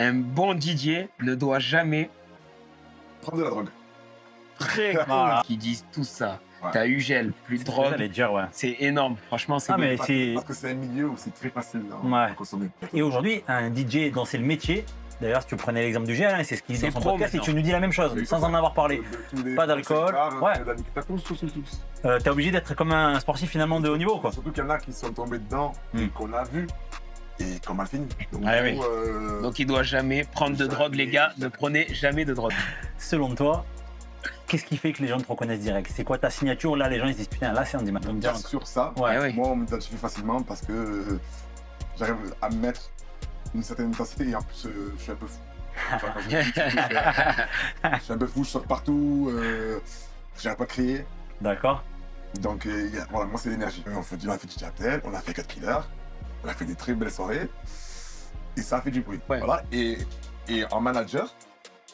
un bon DJ ne doit jamais Prendre de la drogue. très Voilà. qui disent tout ça. Ouais. T'as eu gel, plus de C'est ce que j'allais drogue, dire, ouais. c'est énorme. Franchement, c'est Ah, bien. mais c'est. Parce que c'est un milieu où c'est très facile Ouais. de consommer. Et aujourd'hui, un DJ dont c'est le métier, d'ailleurs, si tu prenais l'exemple du gel, hein, c'est ce qu'il dit C'est dans son pro podcast, et maintenant. tu nous dis la même chose, Oui, sans c'est en ça. avoir parlé. Pas d'alcool, ouais. T'es obligé d'être comme un sportif finalement de haut niveau, quoi. Surtout qu'il y en a qui sont tombés dedans et qu'on a vu et qu'on mal fini. Donc, Ouais, du coup, Donc il doit jamais prendre de drogue, les gars. Ne prenez jamais de drogue. Selon toi, qu'est-ce qui fait que les gens te reconnaissent direct? C'est quoi ta signature? Là, les gens ils se disent putain, là c'est Andy Man. bien sûr ça, Ouais. Eh oui. moi on me identifie facilement parce que j'arrive à mettre une certaine intensité et en plus je suis un peu fou. Tu vois, quand je suis un peu fou, je sors partout, j'arrive pas à crier. D'accord. Donc voilà, moi c'est l'énergie. On a fait DJ Abdel, on a fait Cut Killer, on a fait des très belles soirées et ça a fait du bruit. Ouais. Voilà, et en manager,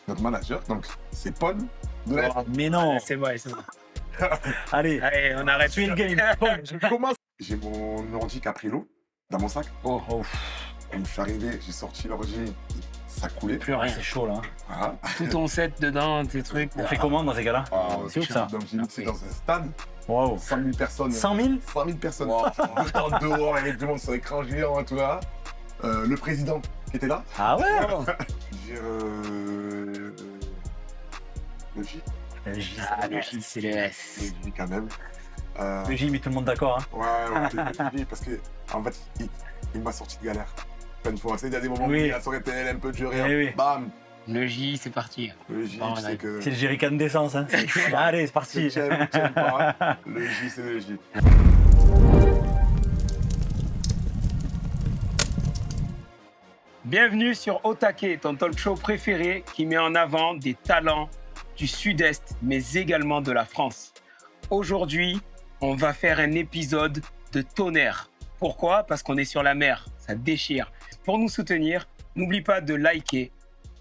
notre manager, donc c'est Paul de la Mais non. C'est vrai, c'est vrai. Allez, Allez, on arrête. suis le game. Bon, Je commence. J'ai mon ordi Caprilo dans mon sac. Oh, oh, Quand je suis arrivé, j'ai sorti l'ordi, ça coulait. plus rien. c'est chaud là. Voilà. Tout ton set dedans, tes trucs. On fait comment dans ces cas-là? C'est ouf ça. Donc j'ai mixé dans un stade, Waouh. 100 000 personnes. 100 000? 100 000 personnes. Wow. Dedans, dehors, avec tout le monde sur l'écran géant et tout là. Le président qui était là. Ah ouais? J'ai le J. Ah, le J, c'est le Le S. J quand même. Le J met tout le monde d'accord. Hein. Ouais, le J, parce que en fait, il m'a sorti de galère. Plein de fois. Tu sais, il y a des moments où Oui. la soirée était un peu durée. Eh oui. Bam. Le J, c'est parti. Le J, Bon, tu sais que. C'est le jerrycan d'essence. Hein. Allez, c'est parti. J'aime pas. Le J, c'est le J. Bienvenue sur Otake, ton talk show préféré qui met en avant des talents du Sud-Est, mais également de la France. Aujourd'hui, on va faire un épisode de tonnerre. Pourquoi? Parce qu'on est sur la mer, ça déchire. Pour nous soutenir, n'oublie pas de liker,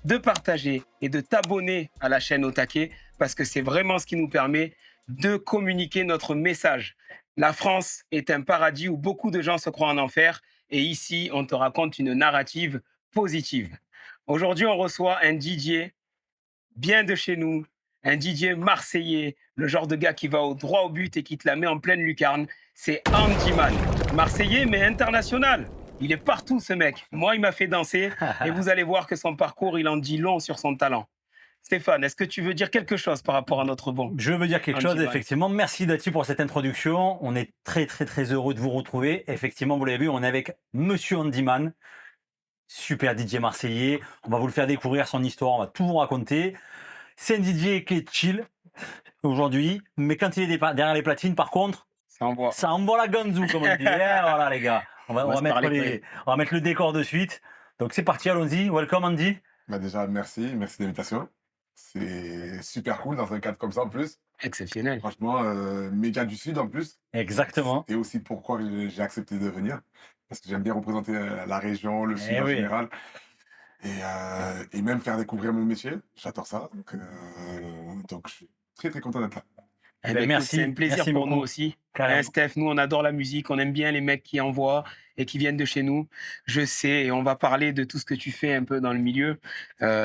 de partager et de t'abonner à la chaîne Otake parce que c'est vraiment ce qui nous permet de communiquer notre message. La France est un paradis où beaucoup de gens se croient en enfer et ici, on te raconte une narrative positive. Aujourd'hui, on reçoit un DJ bien de chez nous, un DJ marseillais, le genre de gars qui va droit au but et qui te la met en pleine lucarne. C'est Andy Man. Marseillais, mais international. Il est partout, ce mec. Moi, il m'a fait danser et vous allez voir que son parcours, il en dit long sur son talent. Stéphane, est-ce que tu veux dire quelque chose par rapport à notre bon? Je veux dire quelque Andy chose, Man. effectivement. Merci Dati pour cette introduction. On est très très très heureux de vous retrouver. Effectivement, vous l'avez vu, on est avec Monsieur Andy Man, super DJ marseillais. On va vous le faire découvrir son histoire, on va tout vous raconter. C'est un DJ qui est chill aujourd'hui, mais quand il est derrière les platines, par contre, Ça envoie. ça envoie la ganzou, comme on dit. Voilà les gars, on va se mettre parler on va mettre le décor de suite. Donc c'est parti, allons-y. Welcome Andy. Bah déjà, merci de l'invitation. C'est super cool dans un cadre comme ça en plus. Exceptionnel. Franchement, média du Sud en plus. Exactement. Et aussi pourquoi j'ai accepté de venir. Parce que j'aime bien représenter la région, le Sud en oui. général. Et même faire découvrir mon métier. J'adore ça. Donc je suis très très content d'être là. Eh Ben, ben, écoute, merci, c'est un plaisir merci pour beaucoup. nous aussi. Carrément. Hein, Steph, nous, on adore la musique, on aime bien les mecs qui envoient et qui viennent de chez nous. Je sais, et on va parler de tout ce que tu fais un peu dans le milieu.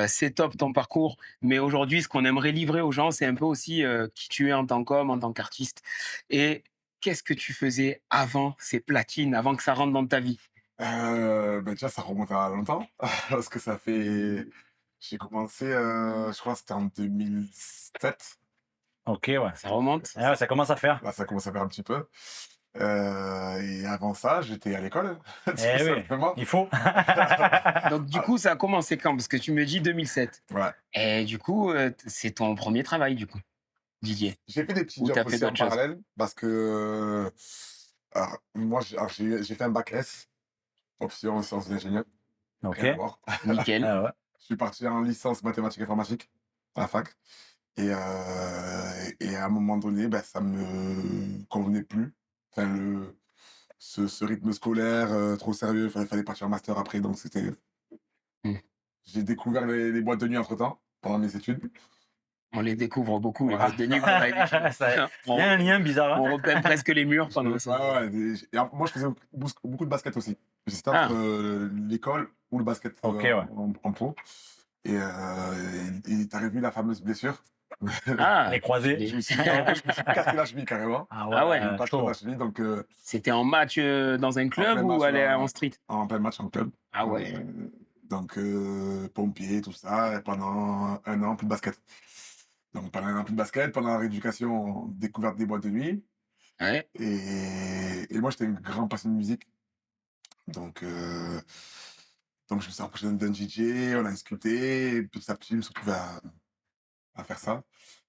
C'est top ton parcours, mais aujourd'hui, ce qu'on aimerait livrer aux gens, c'est un peu aussi qui tu es en tant qu'homme, en tant qu'artiste. Et qu'est-ce que tu faisais avant ces platines, avant que ça rentre dans ta vie? Déjà, ça remonte à longtemps. Parce que ça fait. J'ai commencé, je crois que c'était en 2007. Ok, ouais. Ça remonte? Ah ouais, ça commence à faire. Là, ça commence à faire un petit peu. Et avant ça, j'étais à l'école, tout Eh oui, simplement. il faut. Donc, du coup, ça a commencé quand? Parce que tu me dis 2007. Ouais. Et du coup, c'est ton premier travail, du coup, Didier. J'ai fait des petits Ou jobs t'as fait aussi en d'autres choses? parallèle parce que alors, moi, j'ai fait un bac S, option sciences d'ingénieur. Ok. Rien à voir. Nickel. Ah ouais. Je suis parti en licence mathématiques informatique à la fac. Et à un moment donné, ben, ça me convenait plus. Enfin, ce rythme scolaire trop sérieux, il fallait partir en master après. Donc, c'était. Hmm. J'ai découvert les boîtes de nuit entre-temps, pendant mes études. On les découvre beaucoup, les Voilà. boîtes de nuit qu'on a étudiées. Il y a On, un lien bizarre. Hein. on repeint presque les murs pendant ça. Ouais, moi, je faisais beaucoup de basket aussi. J'hésitais Ah. entre l'école ou le basket Ok, ouais. en pro. Et t'avais vu la fameuse blessure. Ah, Les croisés. je me suis Je me suis cassé la cheville carrément. Ah ouais, J'ai pas chaud. la cheville, donc C'était en match dans un club plein ou match, aller ouais. en street? En plein match en club. Ah ouais. Donc, pompier, tout ça, et pendant 1 an, plus de basket. Donc, pendant 1 an, plus de basket, pendant la rééducation, découverte des boîtes de nuit. Ouais. Et moi, j'étais un grand passionné de musique. Donc, je me suis rapproché d'un DJ, on a discuté, et petit à petit, je me suis retrouvé à faire ça.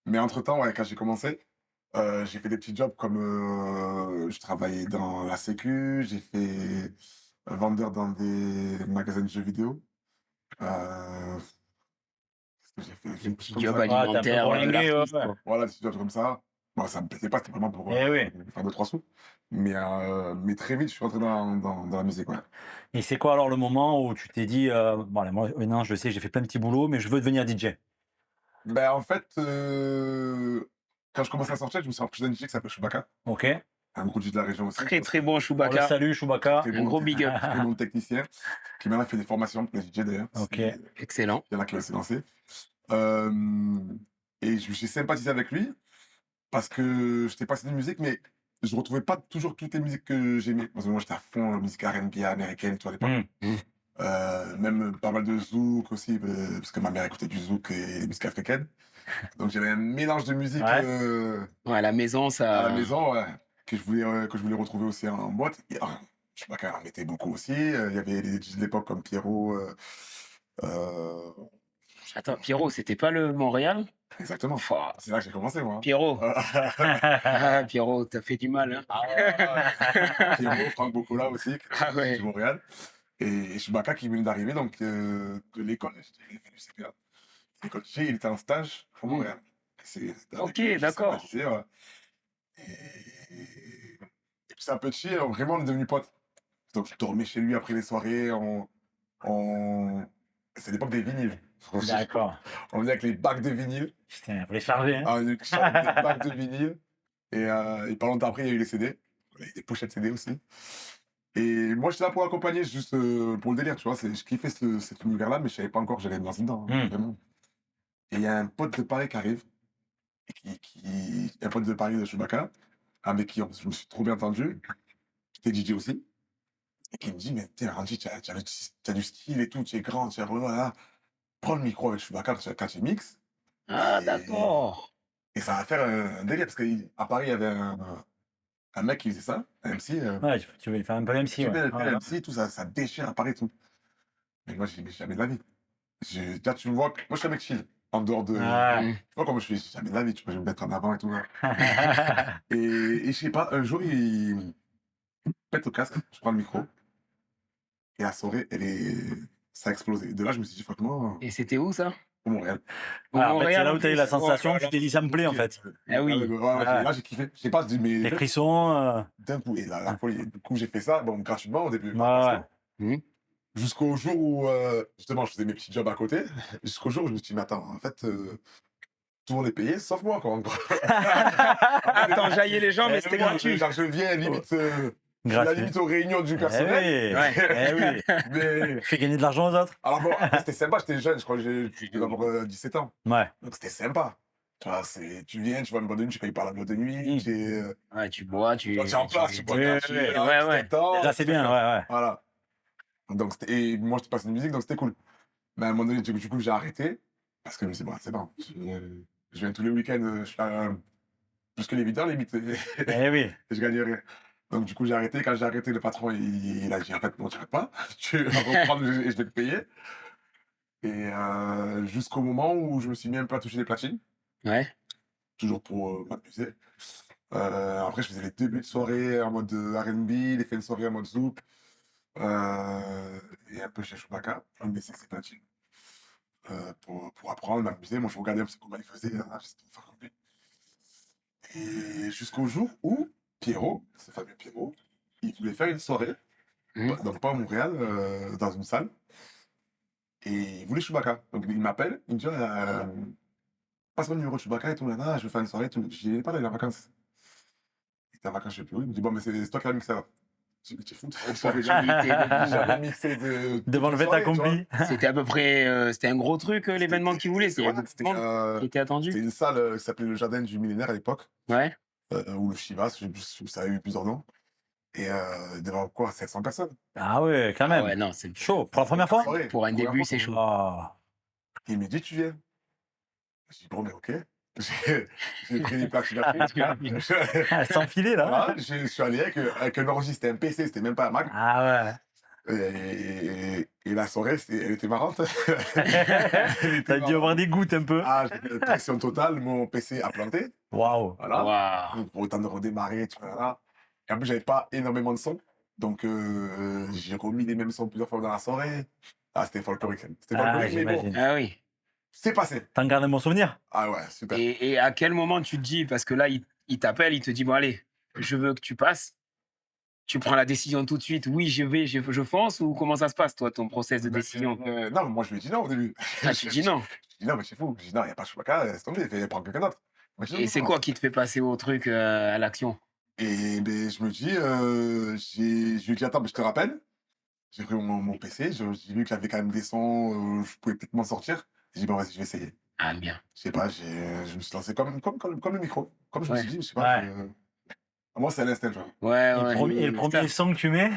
Mais entre-temps, ouais, quand j'ai commencé, j'ai fait des petits jobs comme je travaillais dans la sécu, j'ai fait vendeur dans des magasins de jeux vidéo. Qu'est-ce que j'ai fait? Des petits Comme jobs ça. t'as un peu alimentaires de bourlingué, l'artiste, ouais. quoi. Voilà, des petits jobs comme ça. Bon, ça me plaisait pas, c'était vraiment pour Eh oui. faire 2-3 sous. Mais très vite, je suis rentré dans la musique. Ouais. Et c'est quoi alors le moment où tu t'es dit, bon, là, moi, maintenant je sais, j'ai fait plein de petits boulots, mais je veux devenir DJ? Ben, en fait, quand je commençais à sortir, je me suis rapproché d'un DJ qui s'appelle Chewbacca, Ok. un gros DJ de la région aussi. Très très bon On le Chewbacca. salue, Chewbacca. Très Un gros big up. très bon technicien, qui maintenant fait des formations pour les DJ d'ailleurs. Ok. Il Excellent. y en a qui veulent se lancer. Et j'ai sympathisé avec lui parce que j'étais passionné de musique, mais je retrouvais pas toujours toutes les musiques que j'aimais. Parce que moi, j'étais à fond musique R&B américaine, tu vois, à l'époque. Même pas mal de zouk aussi, parce que ma mère écoutait du zouk et des musiques africaines. Donc j'avais un mélange de musique Ouais. Ouais, à la maison, à ça. la maison, ouais, que je voulais retrouver aussi en boîte. Et, je sais pas, quand on mettait beaucoup aussi. Il y avait les DJ de l'époque comme Pierrot. Attends, Pierrot, c'était pas le Montréal? Exactement. Fouah. C'est là que j'ai commencé, moi. Pierrot. Ah, Pierrot, t'as fait du mal, hein? Pierrot, Franck Bocola aussi, Ah ouais. de Montréal. Et Chewbacca qui venait d'arriver, donc de l'école. Il fait du CPA. L'école G, il était en stage à Montréal. Ok, d'accord. Ouais. Et puis c'est un peu chill, vraiment, on est devenus potes. Donc je dormais chez lui après les soirées. C'est l'époque des vinyles. D'accord. On venait avec les bacs de vinyle. Putain, faut les charger. Hein. On avait des bacs de vinyle. Et pas longtemps après, il y a eu les CD. Il y a eu des pochettes CD aussi. Et moi, j'étais là pour accompagner, juste pour le délire, tu vois. Je kiffais cet univers-là, mais je savais pas encore que j'allais me lancer dedans, vraiment. Et il y a un pote de Paris qui arrive, et un pote de Paris de Chewbacca, avec qui je me suis trop bien entendu, qui était DJ aussi, et qui me dit, mais t'es Randy, t'as du style et tout, tu es grand, tu es Renault, là. Prends le micro avec Chewbacca quand tu mixes. Ah, Et- d'accord. Et ça va faire un délire, parce qu'à Paris, il y avait un mec qui faisait ça, un MC. Ouais, tu veux faire un peu MC, ouais. Le MC, tout ça, ça déchire à Paris, tout. Mais moi, j'ai jamais de la vie. Là, tu me vois, moi, je suis un mec chill, en dehors de. Ouais. Tu vois comment je suis, jamais de la vie, tu peux me mettre en avant et tout. Là. Et je sais pas, un jour, il pète au casque, je prends le micro, et la soirée, ça a explosé. De là, je me suis dit, franchement, Et c'était où ça? au Montréal. Au Ah, en fait, c'est Montréal, là en où tu as eu plus. la sensation, Oh là tu là. t'es dit, ça me plaît, en fait. Ah oui. Ouais, là, j'ai kiffé. Je sais pas, mais Les frissons. d'un coup, et la folie. Du coup, j'ai fait ça, bon, gratuitement au début. Ouais. Jusqu'au jour où, justement, je faisais mes petits jobs à côté. Jusqu'au jour où je me suis dit, mais attends, en fait, tout le monde est payé, sauf moi, quoi. Ah, t'enjaillais les gens, mais c'était gratuit. Genre, je viens limite, je suis à la Gratuit. limite aux réunions du personnel. Eh oui. Ouais. Eh oui. Mais, Tu fais gagner de l'argent aux autres. alors bon, c'était sympa, j'étais jeune, je crois que je devais avoir 17 ans. Ouais. Donc c'était sympa. Tu vois, tu viens, tu vois une boîte de nuit, tu payes par la boîte de nuit, Ouais, tu bois, tu. tu es en place, tu bois Ouais, ta ouais, ouais. Là, c'est bien, ouais. Voilà. Donc, et moi, je passé de musique, donc c'était cool. Mais à un moment donné, du coup, j'ai arrêté. Parce que je me suis dit, bon, c'est bon. Je viens tous les week-ends, je fais plus que les videurs, limite. Eh oui. Et je gagne rien. Donc, du coup, j'ai arrêté. Quand j'ai arrêté, le patron, il a dit, en fait, non, tu arrêtes pas. Tu vas reprendre et je vais te payer. Et jusqu'au moment où je me suis mis un peu à toucher les platines, Ouais. toujours pour m'amuser. Après, je faisais les débuts de soirée en mode R&B, les fins de soirée en mode zouk. Et un peu chez Chewbacca, je me laissais ces platines. Pour apprendre, m'amuser. Moi, je regardais un peu comment il faisait. J'étais fort comme lui. Et jusqu'au jour où Pierrot, ce fameux Pierrot, il voulait faire une soirée, donc pas à Montréal, dans une salle. Et il voulait Chewbacca. Donc il m'appelle, il me dit passe mon numéro de Chewbacca et tout, là, je veux faire une soirée et tout. Je dis, pas là, il est en vacances. Il était en vacances, je sais plus où. Il me dit, bon, mais c'est toi qui l'as mixé, alors. J'ai dit, t'es fou. J'avais mixé toute Devant une le fait soirée, tu vois. accompli. C'était à peu près, c'était un gros truc, l'événement qu'ils voulaient. C'était Il y avait ouais, beaucoup de monde qui était attendu. c'était une salle qui s'appelait le Jardin du Millénaire à l'époque, Ouais. ou le Chivas, ça a eu plusieurs noms. Et devant quoi, 700 personnes. Ah ouais, quand Ah même. ouais, non, c'est Chaud. Pour la première fois? Soirée, pour un première début, fois. c'est chaud. Ah. Il me dit, tu viens. Je dis, bon, mais ok. J'ai pris les plaques, Sans filer, là. voilà, je suis allé avec un ordi, c'était un PC, c'était même pas un Mac. Ah ouais. Et la soirée, elle était marrante. T'as dû avoir des gouttes un peu. Ah, j'étais pression totale, mon PC a planté. Waouh. Voilà. Waouh. Pour autant de redémarrer, tu vois. Là. Et en plus, j'avais pas énormément de sons. Donc, j'ai remis les mêmes sons plusieurs fois dans la soirée. Ah, c'était folklorique. C'était Ah, folklorique, mais bon, j'imagine. Ah oui. c'est passé. T'en gardes un bon souvenir? Ah ouais, super. Et à quel moment tu te dis, parce que là, il t'appelle, il te dit, bon, allez, je veux que tu passes. Tu prends la décision tout de suite, oui, je fonce, ou comment ça se passe, toi, ton process de décision? Non, moi, je lui ai dit non au début. Ah, tu dis non. Je dis non, mais c'est fou. Je dis non, il n'y a pas de Chewbacca, laisse tomber, prends quelqu'un d'autre. Mais je dis, Et non, c'est non. quoi qui te fait passer au truc, à l'action? Et ben, je me dis, je lui ai dit, attends, mais je te rappelle. J'ai pris mon PC, j'ai vu qu'il y avait quand même des sons, je pouvais peut-être m'en sortir. J'ai dit, bon, vas-y, je vais essayer. Ah, bien. Je sais pas, je me suis lancé comme le micro. Comme je me Ouais. suis dit, je sais pas. Ouais. Moi, c'est l'instinct, tu vois. Ouais, Et ouais. le premier son que tu mets?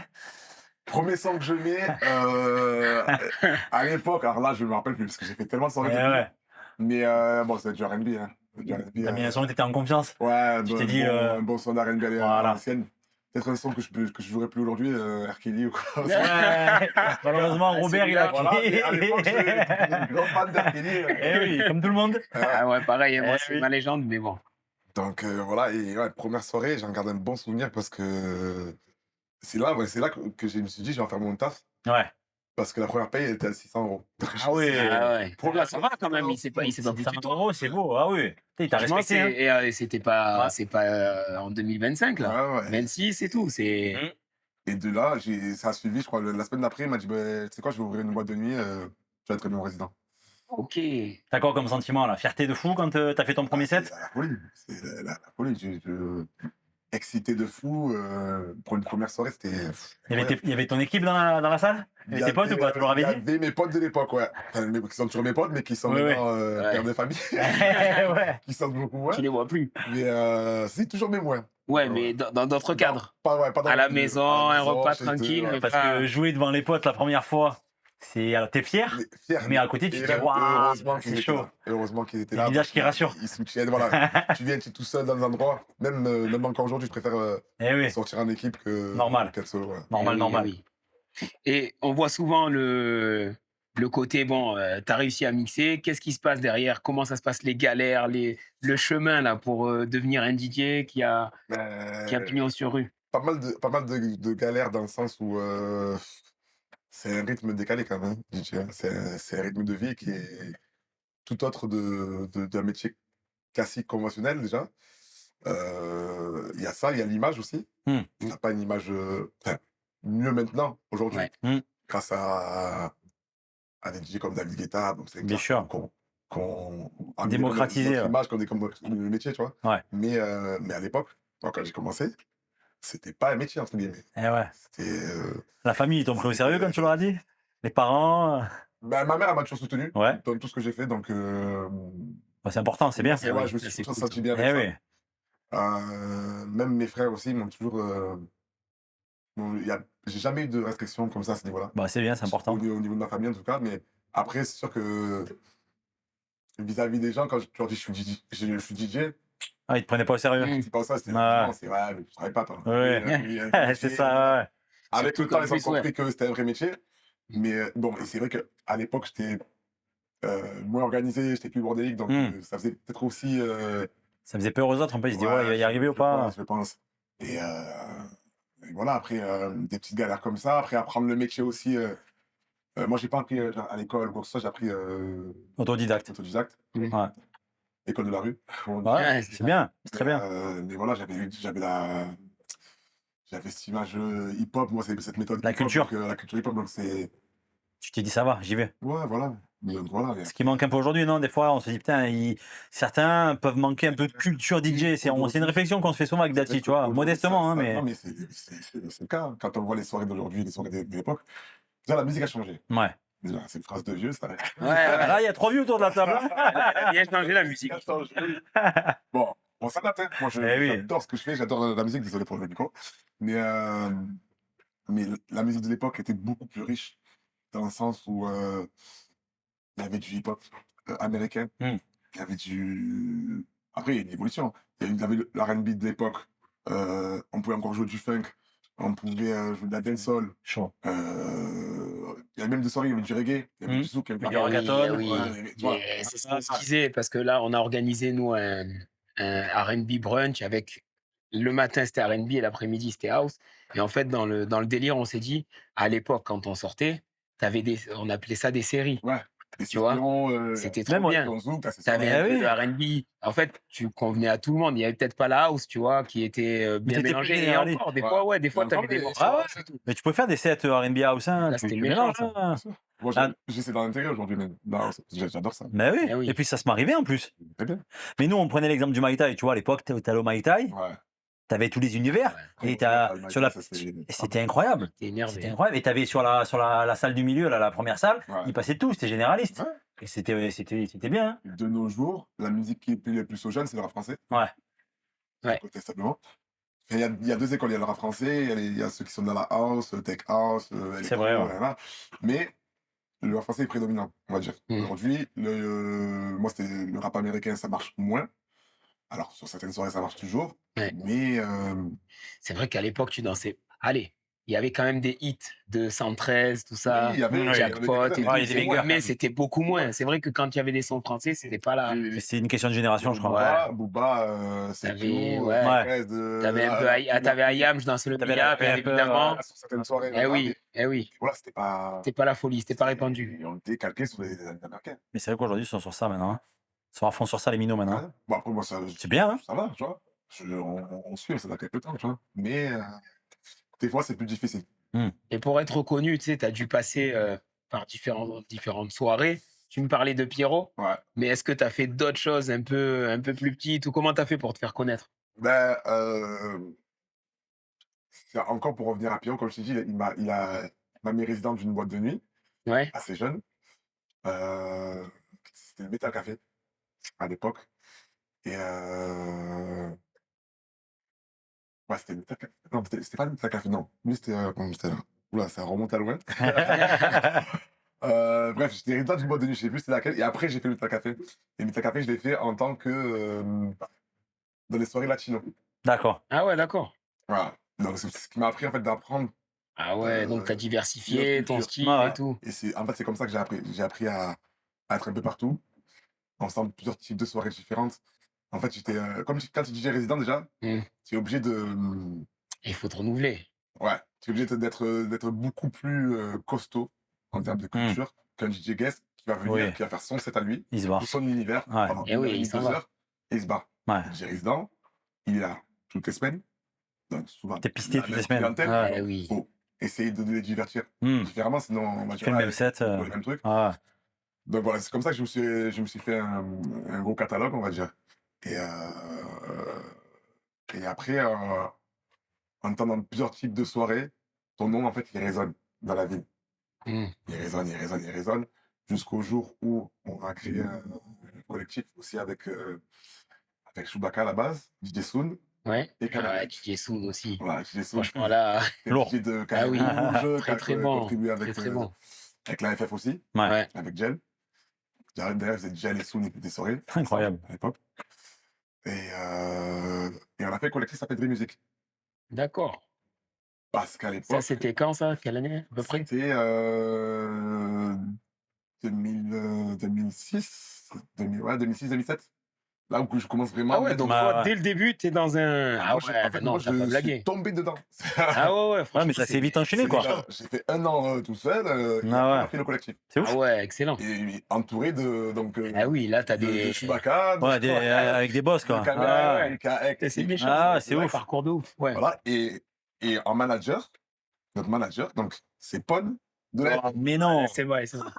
Premier son que je mets, à l'époque, alors là, je me rappelle plus, parce que j'ai fait tellement de soirées. Ouais, depuis. ouais. Mais bon, c'est du R&B, hein. Du R&B, T'as mis un son où t'étais en confiance? ouais, Tu t'es dit, un bon son d'R&B à voilà. l'ancienne. Peut-être un son que je jouerais plus aujourd'hui, R. Kelly ou quoi. Ouais. Malheureusement, Ah, Robert, il a celui-là, Voilà, mais à l'époque, j'étais une grande fan d'R. Kelly. Eh oui, comme tout le monde. Ah ouais, pareil, moi, Eh c'est oui. ma légende, mais bon. Donc voilà, et ouais, première soirée, j'en garde un bon souvenir parce que c'est là, ouais, c'est là que je me suis dit, je vais en faire mon taf. Ouais. Parce que la première paye, elle était à 600 €. Ah oui. Ah ouais. Première Ah, ça va quand même, il s'est pas foutu de 600 toi. €, c'est beau. Ah oui. Il t'a Franchement, respecté. Hein. c'était pas, Ouais. c'est pas en 2025, là. Ouais, ouais. 26, c'est tout. C'est... Et de là, ça a suivi, je crois, la semaine d'après, il m'a dit, bah, tu sais quoi, je vais ouvrir une boîte de nuit, tu vas être mon résident. Ok. T'as quoi comme sentiment là? Fierté de fou quand t'as fait ton premier set? C'est la folie, c'est la folie. Excité de fou, pour une première soirée, c'était... Il y avait ton équipe dans la salle? Il y avait tes potes ou pas? Tu leur avais dit? Il y avait mes potes de l'époque, ouais. Enfin, qui sont toujours mes potes, mais qui sont Ouais, maintenant ouais. pères de famille. Ouais. Qui sortent beaucoup moins. Tu les vois plus. Mais c'est toujours mes moins. Ouais, mais dans d'autres cadres. Pas dans À la le- maison, un repas chez eux, tranquille, ouais. mais Parce pas... que jouer devant les potes la première fois, c'est. Alors t'es fier, Mais fier, mais à côté tu te et dis là, waouh, heureusement qu'ils c'est étaient chaud. là. Heureusement qu'ils étaient Des là. visages parce qui rassurent. Ils soutiennent, voilà. Tu viens, tu es tout seul dans des endroits. Même encore aujourd'hui, je préfère Eh oui, sortir en équipe que Normal. qu'être solo. Ouais. normal, Eh oui, normal. eh oui. Et on voit souvent le côté, bon, tu as réussi à mixer, qu'est-ce qui se passe derrière? Comment ça se passe, les galères, le chemin là, pour devenir un DJ qui a pignon sur rue? Pas mal de galères dans le sens où c'est un rythme décalé quand même, hein, DJ, hein. C'est un rythme de vie qui est tout autre d'un métier classique, conventionnel déjà. Il y a ça, il y a l'image aussi. Hmm. Tu n'as pas une image enfin, mieux maintenant, aujourd'hui, Ouais. grâce à des DJ comme David Guetta, donc c'est Bien sûr. qu'on a Démocratisé, notre ouais. image, qu'on est comme le métier, tu vois. Ouais. Mais à l'époque, moi, quand j'ai commencé, c'était pas un métier, entre guillemets. Eh ouais. C'était... La famille, ils t'ont pris au sérieux quand tu leur as dit? Les parents? ma mère, elle m'a toujours soutenu Ouais. dans tout ce que j'ai fait, donc... Bah, c'est important, c'est bien. Eh ouais, oui, je me ça, suis c'est toujours cool, senti bien Eh avec oui. ça. Même mes frères aussi m'ont toujours... j'ai jamais eu de restrictions comme ça à ce niveau-là. Bah c'est bien, c'est important. Au niveau de ma famille, en tout cas. Mais après, c'est sûr que vis-à-vis des gens, quand je leur dis je suis DJ, Ah, ils te prenaient pas au sérieux. Mm. c'est pas ça, c'était Ouais. non, c'est vrai, mais tu travailles pas, toi. Ouais. Oui, un C'est métier, ça, ouais. Avec Surtout le temps, qu'en ils ont plus, ouais. compris que c'était un vrai métier. Mais bon, et c'est vrai qu'à l'époque, j'étais moins organisé, j'étais plus bordélique, donc ça faisait peut-être aussi... Ça faisait peur aux autres, un peu, ils se disaient, ouais, ouais, il va y arriver ou pas? je pense. Et voilà, après, des petites galères comme ça. Après, apprendre le métier aussi. Moi, j'ai pas appris à l'école ou quoi que ce soit, j'ai appris Autodidacte. autodidacte. Ouais. École de la rue. on dit. Ouais, Ouais, c'est bien, c'est très bien. Mais voilà, j'avais cette image hip-hop, moi, c'est cette méthode La hip-hop, culture. donc, la culture hip-hop, donc c'est... Tu t'es dit, ça va, j'y vais. Ouais, voilà. Donc voilà. Ce qui manque un peu aujourd'hui, non? Des fois, on se dit, putain, certains peuvent manquer un peu de culture DJ. C'est une réflexion qu'on se fait souvent avec Dati, tu vois, modestement, hein, mais. Non, mais c'est le cas. Quand on voit les soirées d'aujourd'hui, les soirées de l'époque, déjà, la musique a changé. Ouais. Déjà, c'est une phrase de vieux, ça. Ouais, Là, il y a 3 vieux autour de la table. Elle a bien changé la musique. Ça a changé. Bon, on s'adapte. Hein. Moi, Eh oui. j'adore ce que je fais, j'adore la musique, désolé pour le micro. Mais la musique de l'époque était beaucoup plus riche, dans le sens où il y avait du hip-hop américain, Mm. il y avait du... Après, il y a une évolution. Il y avait le R&B de l'époque, on pouvait encore jouer du funk, on pouvait jouer de la dancehall. Chaud. Il y avait même des soirées, il y avait du reggae, il y avait du souk, il y avait Du reggaeton. Oui, tu vois. et c'est ce qu'on se disait, parce que là, on a organisé, nous, un R&B brunch avec... Le matin, c'était R&B et l'après-midi, c'était house. Et en fait, dans le délire, on s'est dit, à l'époque, quand on sortait, on appelait ça des séries. Ouais. Et Tu vois, Scipion, c'était trop Même, bien. Scipion Zouk, t'as ces T'avais soirées. un peu oui. de R&B. En fait, tu convenais à tout le monde. Il y avait peut-être pas la house, tu vois, qui était bien t'étais plus mélangée. Et généraliste. encore, des Ouais. fois, des fois, encore t'avais des des- morceaux. Ah ouais. house et tout. Mais tu peux faire des sets R&B house, hein. Là, Tu c'était méchant, mélanges, ça. hein. Moi, Ah. j'essaie d'en intégrer aujourd'hui même. Non, j'adore ça. Mais oui. Eh oui. Et puis ça se m'arrivait en plus. C'est bien. Mais nous, on prenait l'exemple du Mai Tai. Tu vois, à l'époque, t'allais au Mai Tai, Ouais. t'avais tous les univers. Ouais. Et c'était incroyable. T'es énervé. C'était incroyable. Et t'avais sur la salle du milieu, là, la première salle, Ouais. ils passaient tous, c'était généraliste. Ouais. Et c'était bien. Hein. De nos jours, la musique qui plaît le plus aux jeunes, c'est le rap français. Ouais. Ouais. Incontestablement. Enfin, il y a deux écoles. Il y a le rap français, il y a ceux qui sont dans la house, le tech house, C'est vrai, ouais. voilà. Mais le rap français est prédominant, on va dire. Mm. Aujourd'hui, moi, c'était le rap américain, ça marche moins. Alors, sur certaines soirées, ça marche toujours. Ouais. Mais C'est vrai qu'à l'époque, tu dansais. Allez, il y avait quand même des hits de 113, tout ça, oui, il y avait Jackpot et tout. il y a des bangers. Mais c'était beaucoup moins. C'est vrai que quand il y avait des sons français, c'était pas là. Mais c'est une question de génération, je crois. Booba, T'avais- Sekiro, ouais. Thérèse T'avais Ayam, je dansais le T'avais billard, la bien Pepper, évidemment. sur certaines soirées. Eh voilà, oui, mais eh oui. voilà, c'était pas. C'était pas la folie, c'était pas répandu. Et on était calqué sur les Américains. Mais c'est vrai qu'aujourd'hui, ils sont sur ça maintenant. Hein. Ils sont à fond sur ça, les minots maintenant. Ouais. Bon, après, moi, ça, C'est bien, hein. ça va, tu vois. On suit, ça date quelques temps, tu vois. Mais des fois, c'est plus difficile. Et pour être reconnu, tu sais, tu as dû passer par différentes soirées. Tu me parlais de Pierrot, Ouais. mais est-ce que tu as fait d'autres choses un peu plus petites ou comment tu as fait pour te faire connaître? Ben, encore pour revenir à Pierrot, comme je t'ai dit, il m'a mis résident d'une boîte de nuit, Ouais. assez jeune. C'était le Metal Café, à l'époque. Et ouais, c'était le Metal Café. Non, c'était pas le Metal Café, non. Lui, c'était. Comment c'était là? Oula, ça remonte à loin. Bref, j'étais résident d'une boîte de nuit, je sais plus c'était laquelle. Et après, j'ai fait le Metal Café. Et le Metal Café, je l'ai fait en tant que. Dans les soirées latino. D'accord. Ah ouais, d'accord. Voilà. Donc, c'est ce qui m'a appris, en fait, d'apprendre. Ah ouais, donc tu as diversifié notre ton culture. style Ouais. et tout. Et en fait, c'est comme ça que j'ai appris à être un peu partout, ensemble plusieurs types de soirées différentes. En fait, comme quand tu dis résident déjà, Mm. tu es obligé de. Il faut te renouveler. Ouais, tu es obligé d'être beaucoup plus costaud en termes de culture qu'un DJ guest qui va venir, Oui. qui va faire son set à lui, Il se bat. tout son univers, Ouais. pendant Et une oui, heure et il demie, s'en 2 va. heures, et il se bat. Ouais. Le DJ résident, il est là toutes les semaines, donc souvent. T'es pisté la toutes les même semaines. clientèle, Ouais. Eh oui. faut essayer de les divertir Hmm. différemment, sinon on va Tu fais le même set. le même truc. Ouais. Donc voilà, c'est comme ça que je me suis fait un gros catalogue, on va dire. Et après, en étant dans plusieurs types de soirées, ton nom, en fait, il résonne dans la ville. Mm. Il résonne, jusqu'au jour où on a créé un collectif aussi avec Chewbacca à la base, DJ Soon Ouais. et Ah, Canal. DJ Soon aussi. Voilà, DJ Soon, Franchement, là, Lourd. DJ de ah oui, Canal Rouge, qui a très bon. contribué Très, avec, très bon. avec la FF aussi, Ouais. Ouais. avec Gel. D'ailleurs, c'est Gel et Soon des soirées. Incroyable. À l'époque. Et on a fait un collectif qui s'appelle Dream Music. D'accord. Parce qu'à Ça, l'époque, c'était quand, ça? Quelle année, à peu près? c'était 2006, 2006-2007. Là où je commence vraiment Ah à ouais, mettre- donc Bah, toi, ouais. dès le début, t'es dans un... Ah Moi, en fait, non, moi, t'as pas je blagué. suis tombé dedans. Ah ouais, Ouais, franchement, mais ça s'est vite enchaîné, C'est quoi. déjà- J'ai fait 1 an tout seul, et Ah après, on ouais. a pris le collectif. C'est ouf. Ah ouais, excellent. Et entouré de, donc, Ah oui, là, t'as de des... Chewbacca, Ouais, avec des boss, quoi. de Canal, Ah, de KX. C'est méchant. Ah, c'est Ouais, ouf. parcours de ouf. Ouais. Voilà, et en manager, notre manager, donc, c'est Paul de la Mais non. C'est vrai, c'est vrai.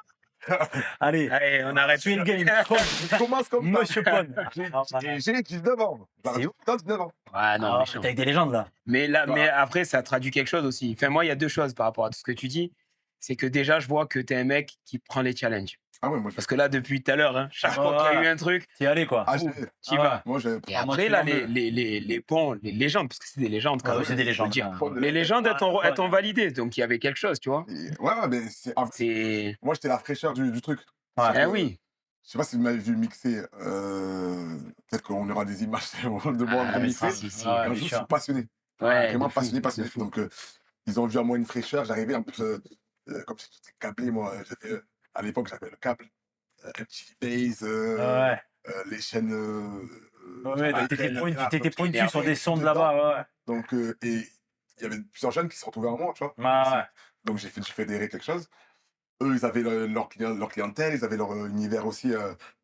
Allez, Allez, on arrête. swing game. Je commence comme ça. Monsieur Pon. J'ai 19 ans. C'est J'ai 19 ans. Ah non, Ah, méchant. t'es avec des légendes là. Mais là, Voilà. mais après, ça traduit quelque chose aussi. Enfin, moi, il y a deux choses par rapport à tout ce que tu dis. C'est que déjà, je vois que tu es un mec qui prend les challenges. Ah ouais, moi, Parce que là, depuis tout à l'heure, hein, chaque Ah, fois qu'il y a eu voilà. un truc, T'y allé quoi. Ah, tu Ah y vas. moi, j'ai. Et Ah, moi, après, tu là, m'en veux. les ponts, les légendes, parce que c'est des légendes quand Ouais, même. c'est des faut légendes. le dire. Ah, Les légendes, elles Ouais. t'ont validé. Donc, il y avait quelque chose, tu vois. Ouais, mais C'est. moi, j'étais la fraîcheur du truc. Ouais. Ah oui. Je sais pas si vous m'avez vu mixer. Peut-être qu'on aura des images de moi en train de mais mixer. si. Ouais, Un bien jour, je sûr. suis passionné. Ouais, Vraiment de fou, passionné. de fou. Donc, ils ont vu à moi une fraîcheur. J'arrivais en plus, comme j'étais câblé, moi, à l'époque, j'avais le câble, MTV Base, Ouais. les chaînes. Ouais, Jamaïcaines, tu t'étais donc, pointu sur des sons de dedans. là-bas. Ouais. Donc, et il y avait plusieurs jeunes qui se retrouvaient en moi, tu vois. Ouais. Donc, j'ai fédéré quelque chose. Eux, ils avaient leur clientèle, ils avaient leur univers aussi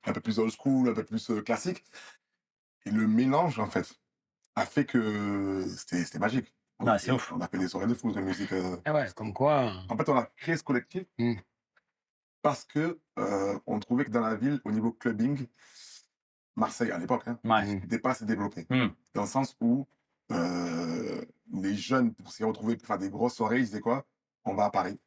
un peu plus old school, un peu plus classique. Et le mélange, en fait, a fait que c'était magique. Non, c'est ouf. On a fait des soirées de fou de musique. Ah ouais, comme quoi. En fait, on a créé ce collectif Mm. parce que on trouvait que dans la ville, au niveau clubbing, Marseille à l'époque, hein, Ouais. n'était pas assez développé. Mm. Dans le sens où les jeunes, pour s'y retrouver pour faire des grosses soirées, ils disaient quoi? On va à Paris.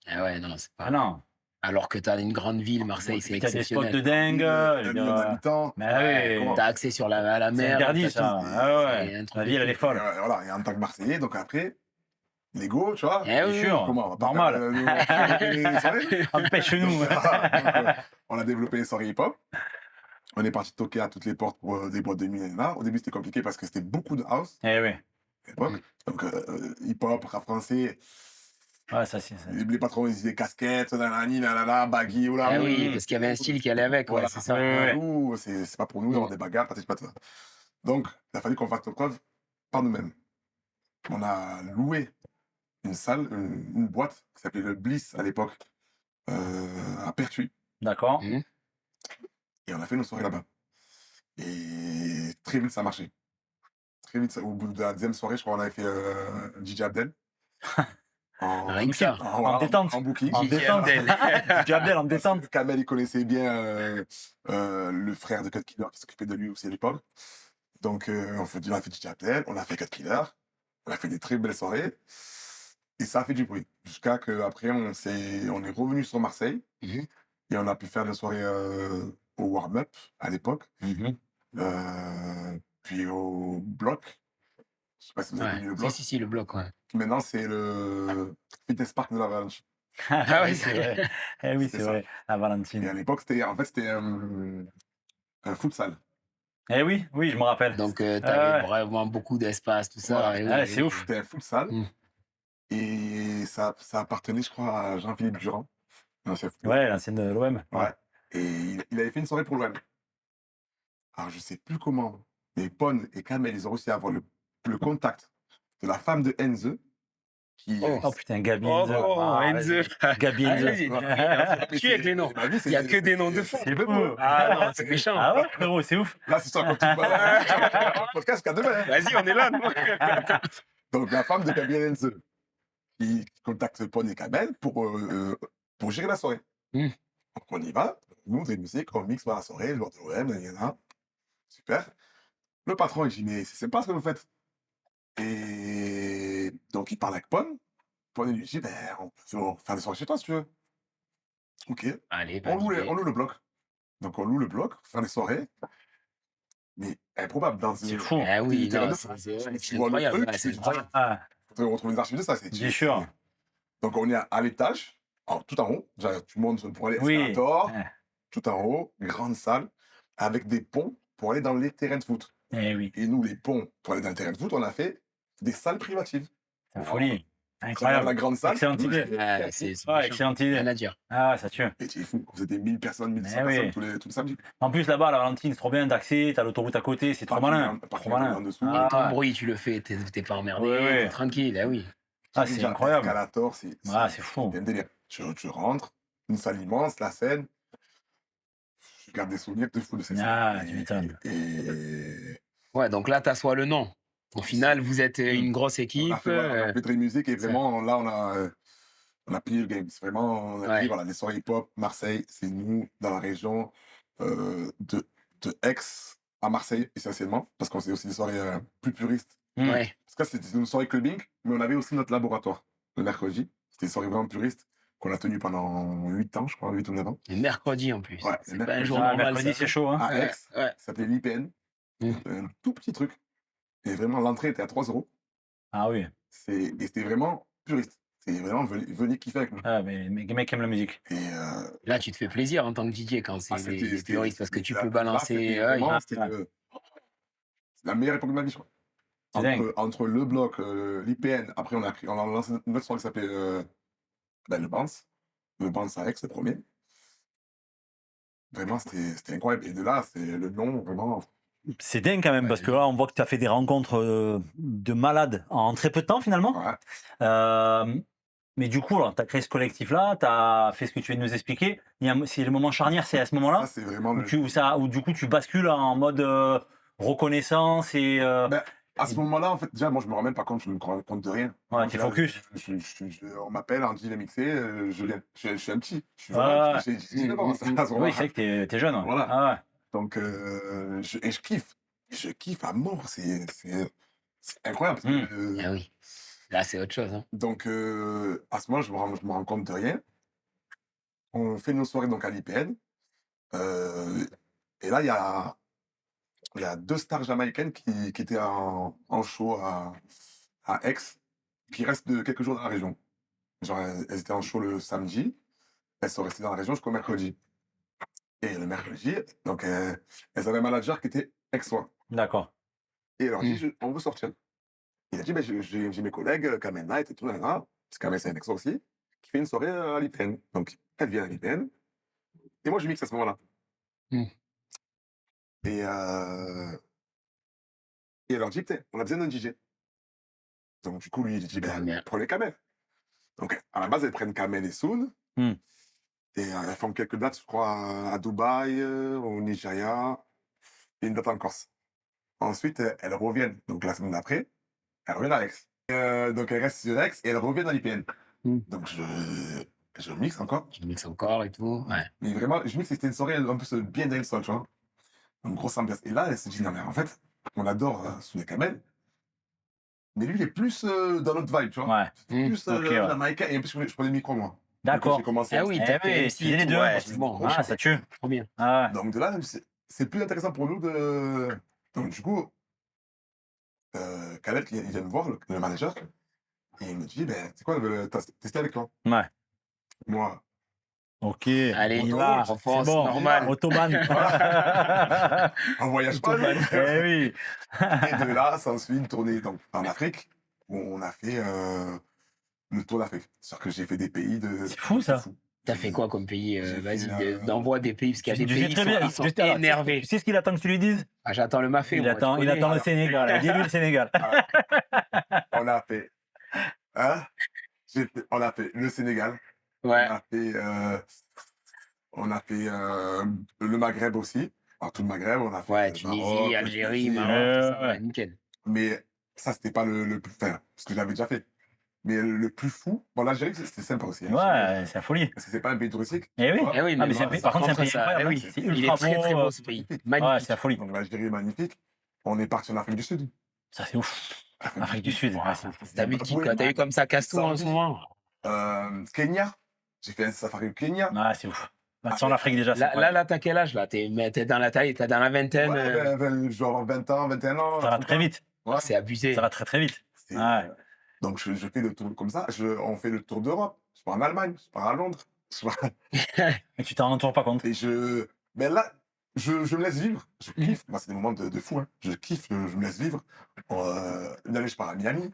Ah ouais, non, c'est pas. Ah non. Alors que t'as une grande ville, Marseille, c'est Puis t'as des spots exceptionnel. de dingue. je veux 1 dire, million d'habitants. Mais Ouais, oui. t'as accès sur à la C'est mer. interdit t'as ça. tout. Ah ouais. C'est un truc La de ville, elle fou. est folle. Voilà, et en tant que Marseillais, donc après, l'ego, tu vois. Eh oui, Bien sûr. Comment on va pas Normal. faire, les soirées Empêche-nous. Donc, on a développé les soirées hip-hop. On est parti toquer à toutes les portes pour des boîtes de nuit. Là. Au début, c'était compliqué parce que c'était beaucoup de house Eh oui. à l'époque. Donc, hip-hop, rap français. Ouais, ça c'est. Les patrons, ils disaient casquettes, nanana, baggy, oula. Ah oui, parce qu'il y avait un style qui allait avec, ouais, Voilà, c'est ça. Ouais. Nous, c'est pas pour nous d'avoir des bagarres, patati patata. Donc, il a fallu qu'on fasse nos preuves par nous-mêmes. On a loué une salle, une boîte qui s'appelait le Bliss à l'époque, à Pertuis. D'accord. Mhm. Et on a fait nos soirées là-bas. Et très vite, ça a marché. Très vite, au bout de la deuxième soirée, je crois qu'on avait fait DJ Abdel. Rien que ça. En détente. En booking. En DJ détente. Abdel. DJ Abdel en détente. Kamel, il connaissait bien le frère de Cut Killer qui s'occupait de lui aussi à l'époque. Donc, on a fait DJ Abdel, on a fait Cut Killer, on a fait des très belles soirées. Et ça a fait du bruit. Jusqu'à qu'après, on est revenu sur Marseille. Mhm. Et on a pu faire des soirées au warm-up à l'époque. Mhm. Puis au bloc. Je sais pas si vous avez Ouais. connu le bloc. Si, le bloc, ouais. Maintenant, c'est le Fitness Park de la Valence. Ah oui, c'est vrai. Eh oui, C'est c'est ça. vrai. La Et à Valentine. l'époque, c'était un futsal. Eh oui, oui, je me rappelle. Donc, Ouais. t'avais vraiment beaucoup d'espace, tout ça. Voilà. et Ouais, oui, c'est ouf. C'était un futsal. Mm. Et ça appartenait, je crois, à Jean-Philippe Durand. L'ancien footballeur. Ouais, l'ancienne de l'OM. Ouais. Et il avait fait une soirée pour l'OM. Alors, je sais plus comment, mais Pon et Kamel, ils ont réussi à avoir le contact de la femme de Enze, qui... Oh. Oh putain, Gabi Oh, Enze. oh, Ah, Enze. vas-y. Gabi Ah, Enze. vas-y, tu es avec les noms. Ma vie, Il y a que des noms de fous. C'est beau. Ah non, c'est méchant. Ah ouais, frérot, c'est ouf. Là, c'est ça, quand tu le podcast jusqu'à demain. Hein. Vas-y, on est là, nous. Donc, la femme de Gabriel Enze, qui contacte Pon et Kamel pour gérer la soirée. Mm. Donc, on y va. Nous, des musiques, on mixe dans la soirée, le joueur de l'OM, il y en a. Super. Le patron, il dit, mais c'est sympa ce que vous faites. Et donc, il parle avec Pon. Pon, il lui dit, ben, on peut faire des soirées chez toi si tu veux. Ok. Allez, On loue le bloc. Donc, on loue le bloc, faire des soirées. Mais improbable dans C'est fou. Ah oui, terrain non, de c'est tu vois le incroyable. truc, Ouais, c'est tu- incroyable. Ah, Faudrait retrouver les archives de ça. bien sûr. Donc, on est à l'étage, tout en haut. Déjà, tu montes pour aller à Oui. l'escalator, Ouais. tout en haut, grande salle, avec des ponts pour aller dans les terrains de foot. Eh oui, Et nous, les ponts pour aller dans les terrains de foot, on a fait des salles privatives. c'est une folie. La Incroyable. grande salle. Excellente idée. Ouais, c'est Ouais, méchant. excellente Rien idée. à dire. Ah, ça tue. Et tu es fou, vous êtes des 1000 personnes, 1200 Eh oui. personnes tous les samedis. En plus, là-bas, la Valentine, c'est trop bien d'accès. T'as l'autoroute à côté, c'est trop Parking malin. en- parking Trop malin. en dessous. Ah, Ton ouais. bruit, tu le fais, t'es pas emmerdé, Ouais, ouais. t'es tranquille, ah oui. Ah, c'est incroyable. Escalator, c'est Ah, c'est fou. un délire. Tu rentres, une salle immense, la scène. Je garde des souvenirs de fou de cette Ah, scène. tu m'étonnes. Et Ouais, donc là, t'assois le nom. Au final, vous êtes une grosse on équipe. a fait, voilà, on a fait très musique et vraiment, là, on a plié le game. C'est vraiment, on a Ouais. dit, voilà, les soirées hip-hop, Marseille, c'est nous, dans la région de Aix à Marseille, essentiellement, parce qu'on faisait aussi des soirées plus puristes. Ouais. Parce que c'était une soirée clubbing, mais on avait aussi notre laboratoire, le mercredi. C'était une soirée vraiment puriste, qu'on a tenue pendant 8 ans, je crois, 8 ou 9 ans. Et mercredi en plus. Ouais, C'est le pas un jour Ah, normal. mercredi, ça. c'est chaud. Hein. À Aix, Ouais. ça s'appelait l'IPN. Mm. Un tout petit truc. Et vraiment, l'entrée était à 3 euros. Ah oui. Et c'était vraiment puriste. C'est vraiment, venez kiffer avec nous. Ah, mais les mecs aiment la musique. Et Là, tu te fais plaisir en tant que DJ quand c'est des puristes parce que tu peux balancer. C'était Ouais. vraiment, Ah, c'était ouais. c'est la meilleure époque de ma vie, je crois. C'est dingue. Entre le bloc, l'IPN, après on a lancé une autre soirée qui s'appelait le Bounce. Le Bounce à Aix, le premier. Vraiment, c'était incroyable. Et de là, c'est le nom, vraiment. C'est dingue quand même, parce que là, on voit que tu as fait des rencontres de malades en très peu de temps finalement. Ouais. Mais du coup, tu as créé ce collectif-là, tu as fait ce que tu viens de nous expliquer. C'est le moment charnière, c'est à ce moment-là Ça, c'est vraiment où du coup tu bascules en mode reconnaissance et. Ben, à ce moment-là, en fait, déjà, moi, je me rends même pas compte, je me rends compte de rien. Ouais, Moi, t'es je- focus. on m'appelle, on dit les mixer, je suis un petit. Je suis Ouais, vraiment ouais. petit, j'ai 19 ans, à ce Oui, moment-là. c'est vrai que t'es jeune. Ouais. Voilà. Ah ouais. Donc, je kiffe. Je kiffe à mort. C'est incroyable. Parce que, Ah oui. Là, c'est autre chose. Hein. donc, à ce moment-là, je me rends compte de rien. On fait nos soirées donc, à l'IPN. Et là, il y a 2 stars jamaïcaines qui étaient en show à Aix, qui restent de quelques jours dans la région. Genre, elles étaient en show le samedi, elles sont restées dans la région jusqu'au mercredi. Et le mercredi, donc, elles avaient un manager qui était aixois. D'accord. Et elle leur dit, on veut sortir. Il a dit, ben, j'ai mes collègues, Kamen Night et tout, parce que Kamen c'est un aixois aussi, qui fait une soirée à l'IPN. Donc, elle vient à l'IPN, et moi, je mixe à ce moment-là. Mm. Et elle leur dit, putain, on a besoin d'un DJ. Donc, du coup, lui, il dit, ben, prenez Kamen. Donc, à la base, elles prennent Kamen et Soon. Mm. Et elles font quelques dates, je crois, à Dubaï, au Nigeria, et une date en Corse. Ensuite, elles reviennent, donc la semaine d'après, elles reviennent à Aix. Donc, elles restent sur Aix et elles reviennent à l'IPN. Donc, je mixe encore. Tu mixes encore et tout. Ouais. Mais vraiment, je mixe, c'était une soirée un peu bien dancehall, tu vois. Une grosse ambiance. Et là, elle se dit, non, mais en fait, on adore Soun Kamel, mais lui, il est plus dans notre vibe, tu vois. Ouais. Plus Ok, ouais. jamaïcain, et en plus, je prenais le micro, moi. D'accord. J'ai commencé Ah oui, Eh t'as oui, fait tu faisais les deux. Ouais, c'est c'est bon. Ah, ça tue. Trop bien. Ah ouais. Donc, de là, c'est plus intéressant pour nous de. Donc, du coup, Khaled, il vient me voir, le manager, et il me dit, ben, c'est quoi, elle veut tester avec toi. Ouais. Moi, Ok. Allez, on y va. on C'est fonce, bon. normal. Ottoman. on voyage pas, nous. Eh oui. Et de là, s'ensuit une tournée donc, en Afrique, où on a fait le tour d'Afrique. C'est-à-dire que j'ai fait des pays de. C'est fou, ça. T'as fait quoi comme pays J'ai Vas-y, fait, envoie des pays, parce qu'il y a des Je sais pays très bien. qui sont Juste- alors, énervés. Tu sais ce qu'il attend que tu lui dises? Ah, j'attends le mafé. Il moi, attend, je il connais. attend le Sénégal. Dis-lui le Sénégal. on a fait. Hein on a fait le Sénégal. Ouais. On a fait le Maghreb aussi. Alors, tout le Maghreb, on a fait. Ouais, Tunisie, Algérie, Maroc, tout ça, ouais, nickel. Mais ça, c'était pas le plus. Enfin, ce que j'avais déjà fait. Mais le plus fou. Bon, l'Algérie, c'était sympa aussi. Hein, Ouais, c'est la folie. parce que c'est pas un pays touristique. Eh oui. tu vois. Eh oui, Ah, mais mais par contre, c'est un pays ça, incroyable. oui, C'est il est ultra très très beau. beau ce pays. Ouais, Magnifique. c'est la folie. Donc l'Algérie est magnifique. On est parti en Afrique du Sud. Ça, c'est ouf. Afrique du Sud. Ouais, T'as vu quoi T'as vu comme ça casse tout en ce moment Kenya. J'ai fait un safari au Kenya. Ouais, c'est ouf. Sans l'Afrique déjà. c'est incroyable. Là, t'as quel âge là T'es dans la taille, t'es dans la vingtaine. Ouais, je dois avoir 20 ans, 21 ans. Ça va très vite. Ouais. C'est abusé. Ça va très très vite. C'est- Ouais. Donc je fais le tour comme ça. On fait le tour d'Europe. Je pars en Allemagne, je pars à Londres. Et tu t'en rends toujours pas compte. Et mais là, je me laisse vivre. Je kiffe. Moi, c'est des moments de fou. Hein. Je kiffe, je me laisse vivre. Une année, je pars à Miami.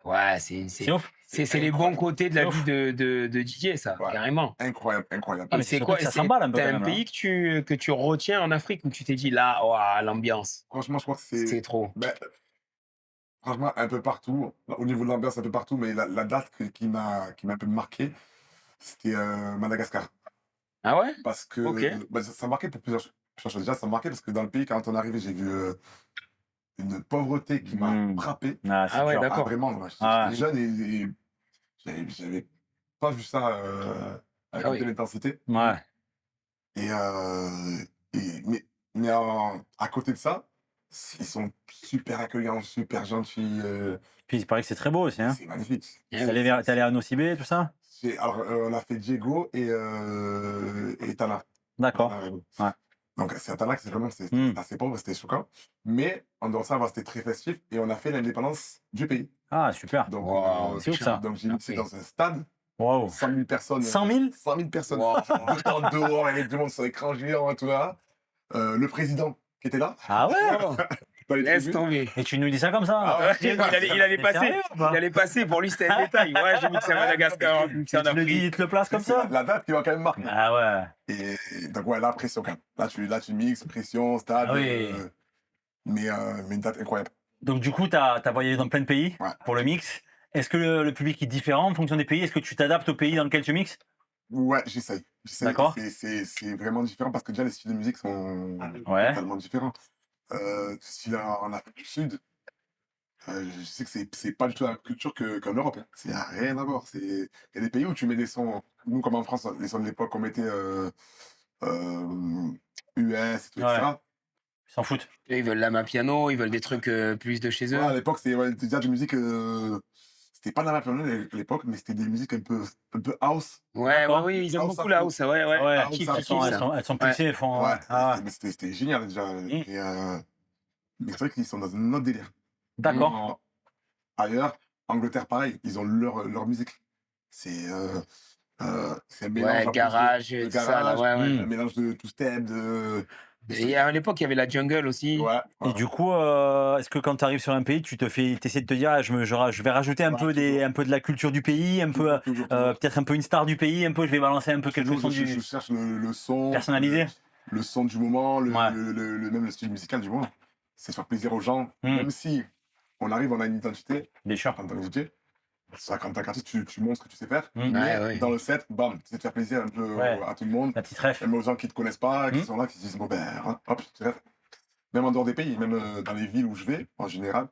Ouais, C'est ouf. c'est les bons côtés de la C'est vie de DJ, ça, Ouais. carrément. Incroyable, incroyable. Ah, mais Et c'est surtout quoi que ça s'emballe un peu T'as quand un même, là. pays que tu retiens en Afrique où tu t'es dit là, ouah, l'ambiance, Franchement, je crois que c'est trop. ben, franchement, un peu partout. Au niveau de l'ambiance, un peu partout. Mais la date qui m'a un peu marqué, c'était Madagascar. Ah ouais Parce que Ok. ben, ça marquait pour plusieurs choses. Déjà, ça marquait parce que dans le pays, quand on est arrivé, j'ai vu une pauvreté qui m'a frappé. Ah, c'est Ah ouais, dur. d'accord. Vraiment, moi, Ah. j'étais jeune et J'avais pas vu ça avec Ah une oui. telle intensité. Ouais. Et, mais à côté de ça, ils sont super accueillants, super gentils. Puis il paraît que c'est très beau aussi, hein. C'est magnifique. Ah T'es oui, allé à Nocibé, tout ça? Alors, on a fait Diego et Tana. D'accord. Tana Remo. Ouais. Donc, c'est à Tana que c'est vraiment Hmm. assez pauvre, c'était choquant. Mais en dehors de ça, c'était très festif et on a fait l'indépendance du pays. Ah, super. Donc, Wow, c'est ouf, ça. donc j'ai Ah mixé oui. dans un stade, Waouh. 100 000 personnes. 100 000? 100 000 personnes. Wow. Dehors, avec du monde sur écran géant et tout là. Le président qui était là, Ah ouais? Oh, dans les laisse tribunes. tomber. Et tu nous dis ça comme ça? Ah ouais. Il allait T'es passer. sérieux ou pas? Il allait passer. Pour lui, c'était un détail. Ouais, j'ai mixé à Madagascar, j'ai mixé en Tu le dis, Afrique. il te le place comme C'est ça? la date qui va quand même marquer. Ah ouais. Et donc, ouais, là, pression quand même. Là, tu mixes, pression, stade. Ah oui. Mais une date incroyable. Donc du coup, t'as voyagé dans plein de pays Ouais. pour le mix. Est-ce que le public est différent en fonction des pays? Est-ce que tu t'adaptes au pays dans lequel tu mixes? Ouais, j'essaye. D'accord. C'est vraiment différent parce que déjà, les styles de musique sont Ouais. totalement différents. Si là, en Afrique du Sud, je sais que c'est pas du tout la même culture qu'en Europe. Hein. C'est rien à voir. Il y a des pays où tu mets des sons. Nous, comme en France, les sons de l'époque, on mettait US et tout, Ouais. etc. Ils s'en foutent. Eux, ils veulent l'ama piano, ils veulent des trucs plus de chez eux. Ouais, à l'époque, c'était déjà de musique. C'était pas de la piano à l'époque, mais c'était des musiques un peu house. Ouais, D'accord. oui, ils aiment House beaucoup afro. la house. Ouais, ouais. Ouais, Ils kiffent, ça, ils kiffent ça. elles sont poussées, elles font. Ouais, Ah ouais. mais c'était génial déjà. Mm. Mais c'est vrai qu'ils sont dans un autre délire. D'accord. Ailleurs, Angleterre, pareil, ils ont leur musique. C'est un mélange Ouais, un peu garage, de tout ça, là, garage, ouais, ouais. Mm. un mélange de two-step, Et à l'époque, il y avait la jungle aussi. Ouais. Et du coup, est-ce que quand tu arrives sur un pays, tu essaies de te dire, ah, je vais rajouter un Ouais, peu un peu de la culture du pays, un peu, toujours. peut-être un peu une star du pays, un peu, je vais balancer un peu quelque Toujours, chose je du cherche le son. personnalisé. Le son du moment, Ouais. même le style musical du moment. C'est faire plaisir aux gens. Mm. Même si on arrive, on a une identité Bien sûr. en tant que DJ. Ça, quand t'as quartier, tu montres ce que tu sais faire. Mm. Mais Ouais, ouais. dans le set, bam, tu sais de faire plaisir un peu Ouais. à tout le monde. La petite ref. Même aux gens qui te connaissent pas, qui Mm. sont là, qui se disent, bon ben, hop, tu rêves. Même en dehors des pays, même dans les villes où je vais, en général,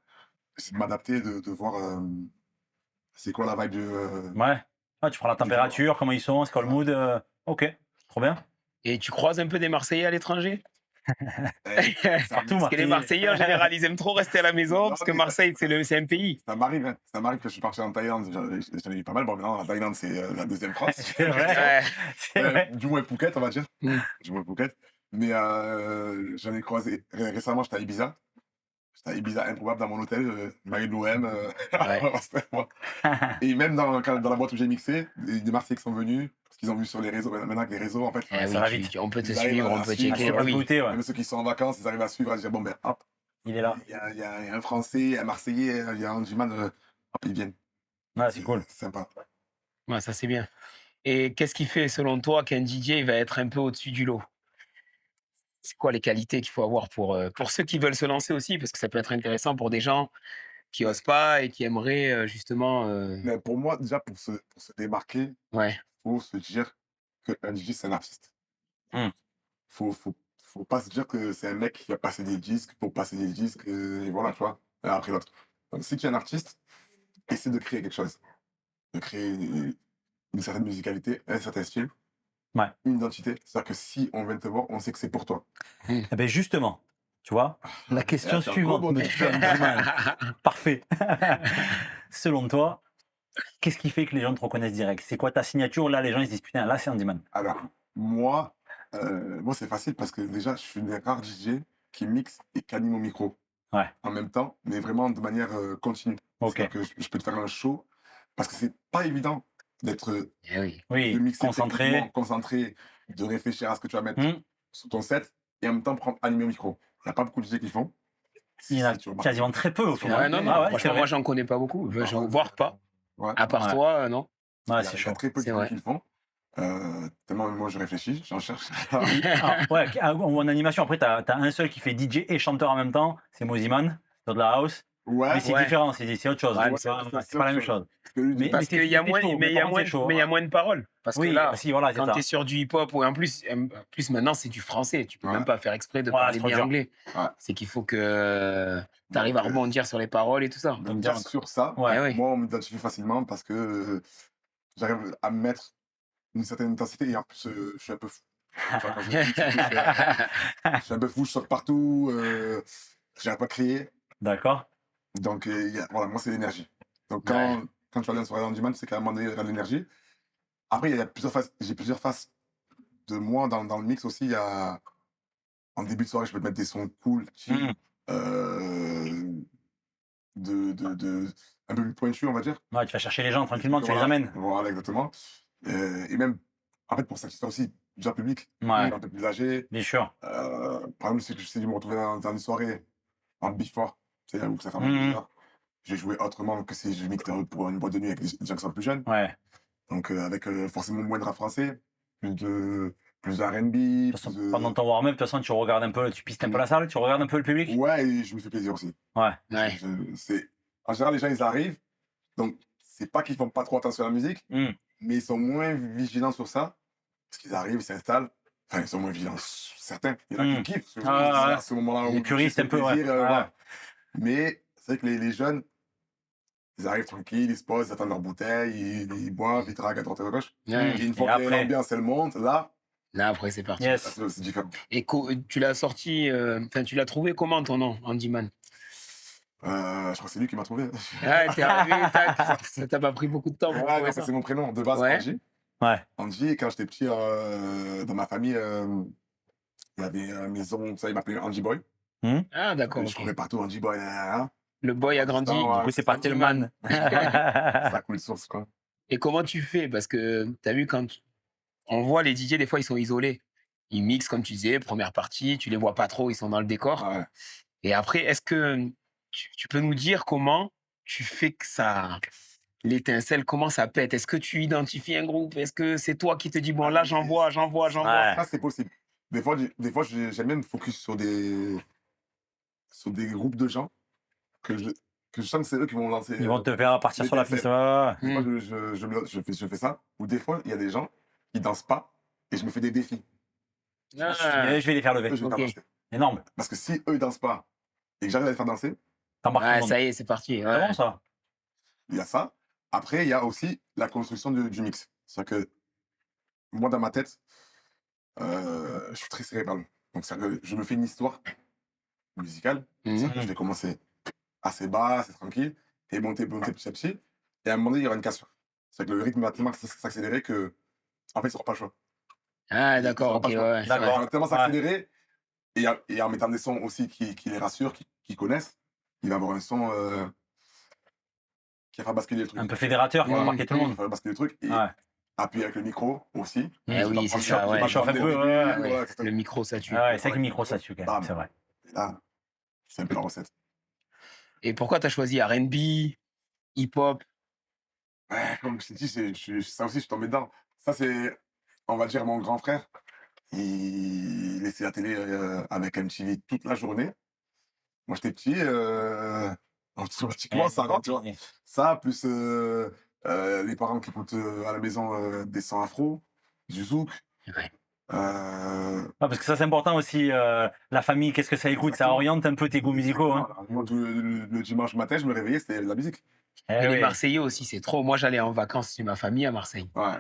c'est de m'adapter, de voir c'est quoi la vibe Ouais. Ah, tu prends la température, comment ils sont, c'est quoi le mood. Ok, trop bien. Et tu croises un peu des Marseillais à l'étranger? Partout, Parce que les Marseillais, en général, ils aiment trop rester à la maison, Non, parce que mais Marseille, c'est un pays. Ça m'arrive, hein. Ça m'arrive que je suis parti en Thaïlande. J'en ai vu pas mal. Bon, maintenant, la Thaïlande, c'est la deuxième France. C'est vrai. Ouais. C'est Ouais, vrai. du moins Phuket, on va dire. Mm. Du moins Phuket. Mais j'en ai croisé. Récemment, j'étais à Ibiza. J'étais à Ibiza, improbable, dans mon hôtel. Marie de l'OM. Ouais. C'était moi. Et même dans la boîte où j'ai mixé, des Marseillais qui sont venus, parce qu'ils ont vu sur les réseaux, maintenant avec les réseaux, en fait, Eh ça va oui, vite. on peut te Ils arrivent suivre, à on peut suivre, checker. On va Oui. goûter, ouais. même ceux qui sont en vacances, ils arrivent à suivre, à se dire, bon, ben, hop, Il est là. il y a un Français, un Marseillais, il y a un Andyman, hop, ils viennent. Ouais, c'est cool. C'est sympa. Ouais, ça, c'est bien. Et qu'est-ce qui fait, selon toi, qu'un DJ va être un peu au-dessus du lot? C'est quoi les qualités qu'il faut avoir pour ceux qui veulent se lancer aussi? Parce que ça peut être intéressant pour des gens qui osent pas et qui aimeraient justement. Mais pour moi, déjà, pour se démarquer, Ouais, faut se dire qu'un DJ, c'est un artiste. Mm. Faut pas se dire que c'est un mec qui va passer des disques pour passer des disques, et voilà, tu vois, l'un après l'autre. Donc, si tu es un artiste, essaie de créer quelque chose. De créer une certaine musicalité, un certain style, Ouais. une identité. C'est-à-dire que si on vient te voir, on sait que c'est pour toi. Eh ben justement, tu vois, la question c'est un suivante, gros monsieur Andyman. Parfait. Selon toi, qu'est-ce qui fait que les gens te reconnaissent direct? C'est quoi ta signature? Là, les gens ils se disent putain, là c'est Andyman. Alors, moi, c'est facile parce que déjà, je suis une des rares DJ qui mixe et qui anime au micro. Ouais. En même temps, mais vraiment de manière continue. Ok. C'est-à-dire que je peux te faire un show parce que c'est pas évident d'être Eh oui. Oui, de mixer concentré. techniquement, concentré, de réfléchir à ce que tu vas mettre Mm. sur ton set et en même temps animer au micro. Il n'y a pas beaucoup de DJ qui font. Il y en a Si tu remarques. quasiment très peu au final. Ouais, non, non, Ah ouais, c'est franchement, vrai. moi, j'en connais pas beaucoup. Voire pas. Ouais. À part Ouais. toi, non? Ouais, Il y a c'est il y a chaud. très peu de C'est DJ vrai. qui le font. Tellement moi je réfléchis, j'en cherche. Ah, ouais, ou en animation, après, tu as un seul qui fait DJ et chanteur en même temps, c'est Moziman, sur de la house. Ouais, Mais c'est Ouais. différent, c'est autre chose. Ouais, C'est pas, c'est c'est pas la même autre chose. chose. Parce que lui, Mais- Parce c'est- qu'il y a c'est moins, chaud, mais il y a par contre, moins, c'est chaud, mais il y a ouais. moins de paroles. Parce que Oui, là, si, voilà, c'est quand ça. tu es sur du hip-hop, ou en plus maintenant, c'est du français. Tu peux Ouais. même pas faire exprès de Ouais, parler c'est trop bien dur. anglais. Ouais. C'est qu'il faut que tu arrives Donc, à rebondir sur les paroles et tout ça. donc déjà, sur ça, Ouais. Eh oui. moi, on m'identifie facilement parce que j'arrive à mettre une certaine intensité et en plus, je suis un peu fou. Tu vois, quand je kick, je suis un peu fou, je saute partout, j'arrive pas à crier. D'accord. Donc, voilà, moi, c'est l'énergie. Donc, Ouais. quand tu vas dans une soirée on demand, c'est qu'à un moment donné, il y a de l'énergie. Après, il y a plusieurs phases. J'ai plusieurs faces de moi dans le mix aussi. Il y a, en début de soirée, je peux te mettre des sons cool, chill, Mm. un peu plus pointus, on va dire. Ouais, tu vas chercher les gens tranquillement, tu les Voilà, amènes. voilà, exactement. Et même, en fait, pour satisfaire aussi plusieurs publics, Ouais, un peu plus âgés. bien sûr. Par exemple, si je me retrouver dans une soirée en before, c'est où ça fait Mhm. 2 heures, je vais jouer autrement que si je mixe pour une boîte de nuit avec des gens qui sont plus jeunes. Ouais. Donc, avec forcément moins de rap français, plus de R&B, De toute façon, pendant ton warm-up, de toute façon, tu regardes un peu, tu pistes un peu la salle, tu regardes un peu le public. Ouais, et je me fais plaisir aussi. Ouais. Ouais. En général, les gens, ils arrivent, donc c'est pas qu'ils font pas trop attention à la musique, Mm. mais ils sont moins vigilants sur ça, parce qu'ils arrivent, ils s'installent, enfin, ils sont moins vigilants, certains. Il y en a qui kiffent, c'est Ah, à ce moment-là les où puristes tu un fais peu, ouais. plaisir, Ouais. voilà. Mais c'est vrai que les jeunes, ils arrivent tranquilles, ils se posent, ils attendent leur bouteille, ils boivent, ils draguent à droite et à gauche. Ouais. Et une Et fois que après, l'ambiance, elle monte, là, Là, après, c'est parti. yes. c'est différent. Et tu l'as sorti, enfin, tu l'as trouvé comment ton nom, Andyman? Je crois que c'est lui qui m'a trouvé. Ah, t'es arrivé, tac. Ça t'a pas pris beaucoup de temps pour Ouais, trouver non, ça? c'est mon prénom. De base, Ouais. Angie. Ouais. Angie, et quand j'étais petit, dans ma famille, il y avait maison, ça, il m'appelait Angie Boy. Ah, d'accord, Je ok. courais partout, Angie Boy. Le boy a grandi. Ouais, Du coup, c'est parti le Andyman. man. ça coule de source, quoi. Et comment tu fais? Parce que tu as vu, on voit les DJ, des fois, ils sont isolés. Ils mixent, comme tu disais, première partie, tu les vois pas trop, ils sont dans le décor. Ouais. Et après, est-ce que tu peux nous dire comment tu fais que ça, l'étincelle, comment ça pète? Est-ce que tu identifies un groupe? Est-ce que c'est toi qui te dis, bon, là, j'envoie? Ouais. Ça, c'est possible. Des fois, j'aime bien me focus sur des groupes de gens que je sens que c'est eux qui vont lancer. Ils vont te faire partir sur la piste. Ouais, ouais, ouais. Des fois, je fais ça. Ou des fois, il y a des gens qui dansent pas et je me fais des défis. Ah, Je vais les faire lever. Eux, je vais ok. pas danser. Énorme. Parce que si eux, ils dansent pas et que j'arrive à les faire danser, T'embarques tout ouais, le monde. ça y est, c'est parti. C'est Ouais. bon ça. il y a ça. Après, il y a aussi la construction du mix. C'est-à-dire que moi, dans ma tête, je suis très cérébral. Donc, c'est-à-dire que je me fais une histoire musicale. Mhm. C'est-à-dire que je vais commencer assez bas, assez tranquille, et monter petit à petit. Et à un moment donné, il y aura une cassure. C'est-à-dire que le rythme va tellement s'accélérer que, en fait, ils n'auront pas le choix. Ah, Ils d'accord, n'auront ok, pas le choix. ouais. D'accord. Ça va tellement Ouais. s'accélérer, et en mettant des sons aussi qui les rassurent, qui connaissent, il va avoir un son qui va faire basculer le truc. Un peu fédérateur qui va Mhm. embarquer tout le Qui va monde. faire basculer le truc, et Ouais. appuyer avec le micro aussi. Eh Je vais oui, pas c'est prendre- ça, je vais ouais. pas Il chauffe prendre un dès peu, le ouais, début, ouais. voilà, Ouais, etc. le micro, ça tue. Ah ouais, c'est vrai que le micro ça tue quand même. Bam. C'est vrai. Et là, c'est un peu la recette. Et pourquoi tu as choisi R&B, hip-hop? Ouais, comme je t'ai dit, ça aussi, je suis tombé dedans. Ça, c'est, on va dire, mon grand frère. Il laissait la télé avec MTV toute la journée. Moi, j'étais petit, automatiquement, ça rentre, tu vois. Ça, plus les parents qui écoutent à la maison des sons afro, du zouk. Ouais. Parce que ça c'est important aussi, la famille, qu'est-ce que ça écoute, ça Exactement. oriente un peu tes goûts musicaux. Hein. Moi, le dimanche matin, je me réveillais, c'était de la musique. Eh Et les oui. Marseillais aussi, c'est trop. Moi, j'allais en vacances chez ma famille à Marseille. Ouais.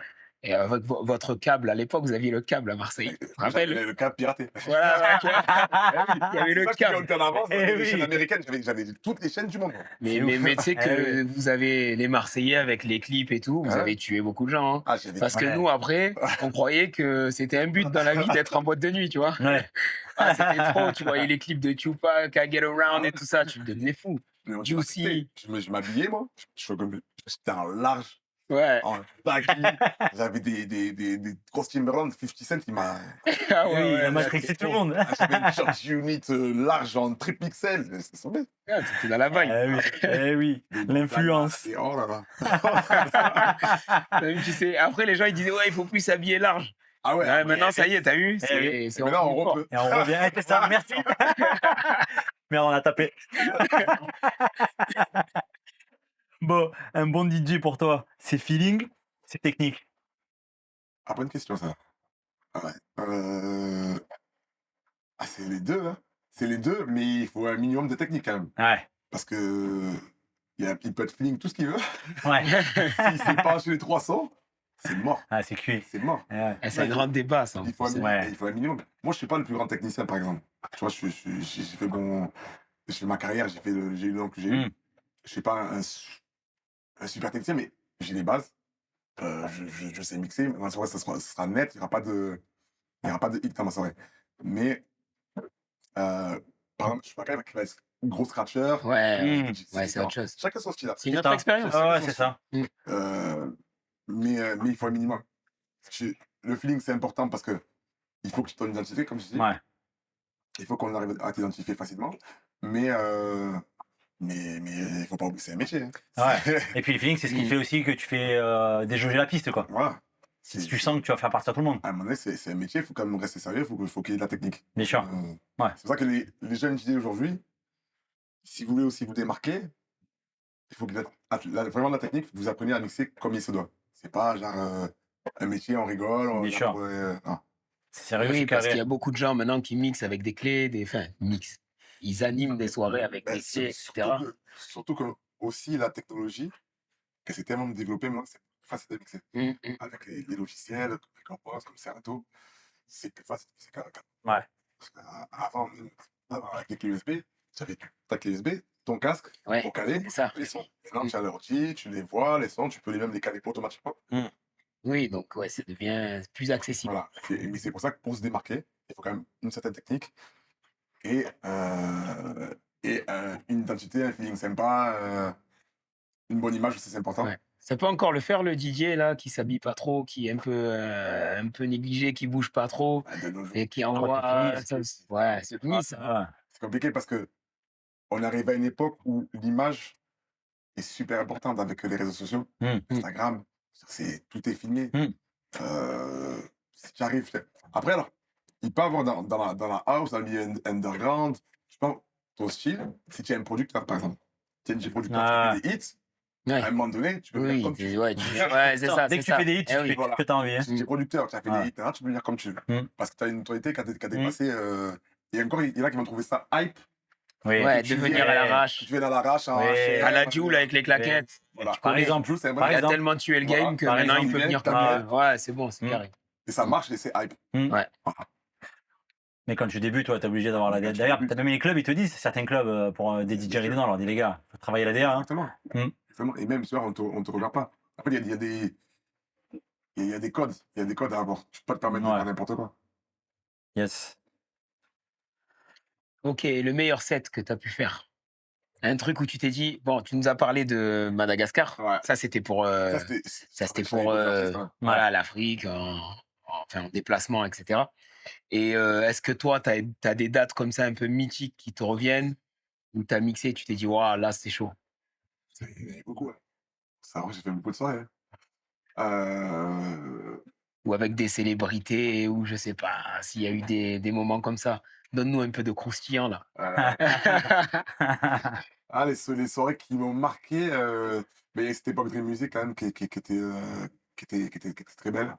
Et avec votre câble, à l'époque, vous aviez le câble à Marseille. Tu te rappelles? Le câble piraté. Voilà, ouais, tu vois. Il y avait le C'est ça qui câble. était en avance. Eh Les chaînes oui. américaines, j'avais toutes les chaînes du monde. Mais tu sais Eh que vous avez les Marseillais avec les clips et tout, vous Hein? avez tué beaucoup de gens. Hein. Ah, j'avais Parce que Ouais. nous, après, on croyait que c'était un but dans la vie d'être en boîte de nuit, tu vois. Ouais. Ah, c'était trop, tu voyais les clips de Tupac, I Get Around et tout ça, tu devenais fou. Mais on Juicy. je m'habillais, moi. J'étais en large, Ouais. en baggy. J'avais des grosses Timberland. 50 Cent, il m'a. Ah Oui, ouais, il a ouais, matrixé tout le monde. J'avais une short unit large en triple XL. C'est tombé. ouais, t'étais dans la vibe. Eh oui, eh oui. L'influence. Et oh là là. Même, tu sais, après, les gens, ils disaient, ouais, il faut plus s'habiller large. Ah ouais, Ouais, maintenant, ça y est, t'as vu? oui. C'est maintenant, on encore. reprend. Et on revient. Eh, c'est ça, merci. Merde, on a tapé. Bon, un bon DJ pour toi, c'est feeling, c'est technique. Ah, bonne question, ça. Ah ouais. Ah, c'est les deux, hein. C'est les deux, mais il faut un minimum de technique, quand même. Ouais, Parce que il peut être feeling tout ce qu'il veut. ouais. S'il sait pas chez les 300, c'est mort. Ah, c'est cuit. C'est mort. Ouais. Eh, c'est un grand débat, ça. Il faut, un, Ouais. il faut un minimum. Moi, je suis pas le plus grand technicien, par exemple. Tu vois, j'ai fait j'ai fait ma carrière, j'ai eu le nom que j'ai eu. Mm. Je suis pas un super technicien, mais j'ai les bases. Je sais mixer. Ma soirée, ça sera net. Il y aura pas de hit dans ma soirée. Mais, par exemple, je suis pas quelqu'un qui va être gros scratcher. Ouais, Mm. c'est autre chose. Chacun son style. C'est une C'est autre ça. expérience. Ah ouais, c'est ça. Mais il faut un minimum. Le feeling, c'est important parce que il faut que tu t'en identifies, comme je dis. Ouais. Il faut qu'on arrive à t'identifier facilement. Mais il faut pas oublier, c'est un métier. Hein. Ouais. Et puis le feeling, c'est ce qui Mm. fait aussi que tu fais déjauger la piste, quoi. Voilà. Si tu sens que tu vas faire partir tout le monde. À un moment donné, c'est un métier, il faut quand même rester sérieux, faut qu'il y ait de la technique. Bien sûr. Ouais. C'est pour ça que les jeunes DJ aujourd'hui, si vous voulez aussi vous démarquer, il faut que vraiment de la technique, vous appreniez à mixer comme il se doit. C'est pas genre un métier, on rigole, on Bien sûr. non. C'est sérieux, Oui, c'est parce qu'il y carré. a beaucoup de gens maintenant qui mixent avec des clés, enfin, mixent. Ils animent des soirées avec Ben, des clés, etc. surtout que aussi la technologie, elle s'est tellement développée, maintenant c'est plus facile de mixer. Avec les logiciels, comme les Compose, comme Serato, c'est plus facile de mixer Ouais. Avant, avec les clés USB, tu avais ta clé USB, ton casque, Ouais, pour caler c'est ça. les sons. Maintenant, tu as l'ordi, tu les vois, les sons, tu peux même les caler automatiquement. Oui, donc ouais, ça devient plus accessible. Voilà. Mais c'est pour ça que pour se démarquer, il faut quand même une certaine technique et une identité, un feeling sympa, une bonne image aussi, c'est important. Ouais. Ça peut encore le faire, le DJ, là, qui s'habille pas trop, qui est un peu négligé, qui bouge pas trop De nos jours, et qui envoie. Ouais, c'est fini, ça. Ouais. c'est compliqué parce que on arrive à une époque où l'image est super importante avec les réseaux sociaux, Instagram, tout est filmé. Si tu arrives. Après, alors, il peut y avoir dans la house, dans le milieu underground, je pense, ton style, si tu es un producteur, par exemple. Tu es un producteur, tu fais des hits, Ouais. à un moment donné, tu peux venir Oui, comme tu veux. ouais, c'est ça. Dès c'est que tu ça. fais des hits, Eh tu oui. fais ce que tu as envie. Hein. Si tu es producteur, tu as fait Ouais. des hits, tu peux venir comme tu veux. Parce que tu as une notoriété qui a dépassé. Et encore, il y en a qui vont trouver ça hype. Oui. Ouais, tu de venir viens- à l'arrache. Tu viens à l'arrache, Ouais. À la Joule avec les claquettes. Voilà. Par exemple, Joule, c'est un bon par Il a exemple. tellement tué le Voilà. game que Par maintenant exemple, il peut il venir vient, comme. t'as Ouais, c'est bon, c'est carré. Et ça marche et c'est hype. Ouais. Mais quand tu débutes, toi, t'es obligé d'avoir la DA. D'ailleurs, t'as même les clubs, ils te disent, certains clubs, pour des DJ résidents, on leur dit, les gars, faut travailler la DA. Hein. Exactement. Mm. Exactement. Et même, tu vois, on te regarde pas. Après, il y a des codes. Il y a des codes à avoir. Tu peux pas te permettre de Ouais. faire n'importe quoi. Yes. Ok, le meilleur set que tu as pu faire. Un truc où tu t'es dit, bon, tu nous as parlé de Madagascar. Ouais. Ça, c'était pour, Ça, c'était je pour savais pas faire ça. voilà, l'Afrique, enfin, en déplacement, etc. Et est-ce que toi, tu as des dates comme ça un peu mythiques qui te reviennent, où tu as mixé et tu t'es dit, waouh, là, c'est chaud. Il y en avait beaucoup. Ça, j'ai fait beaucoup de soirées. Ou avec des célébrités, ou je sais pas, s'il y a eu des moments comme ça. Donne-nous un peu de croustillant, là. Les soirées qui m'ont marqué, mais cette époque Dream Music quand même qui était très belle.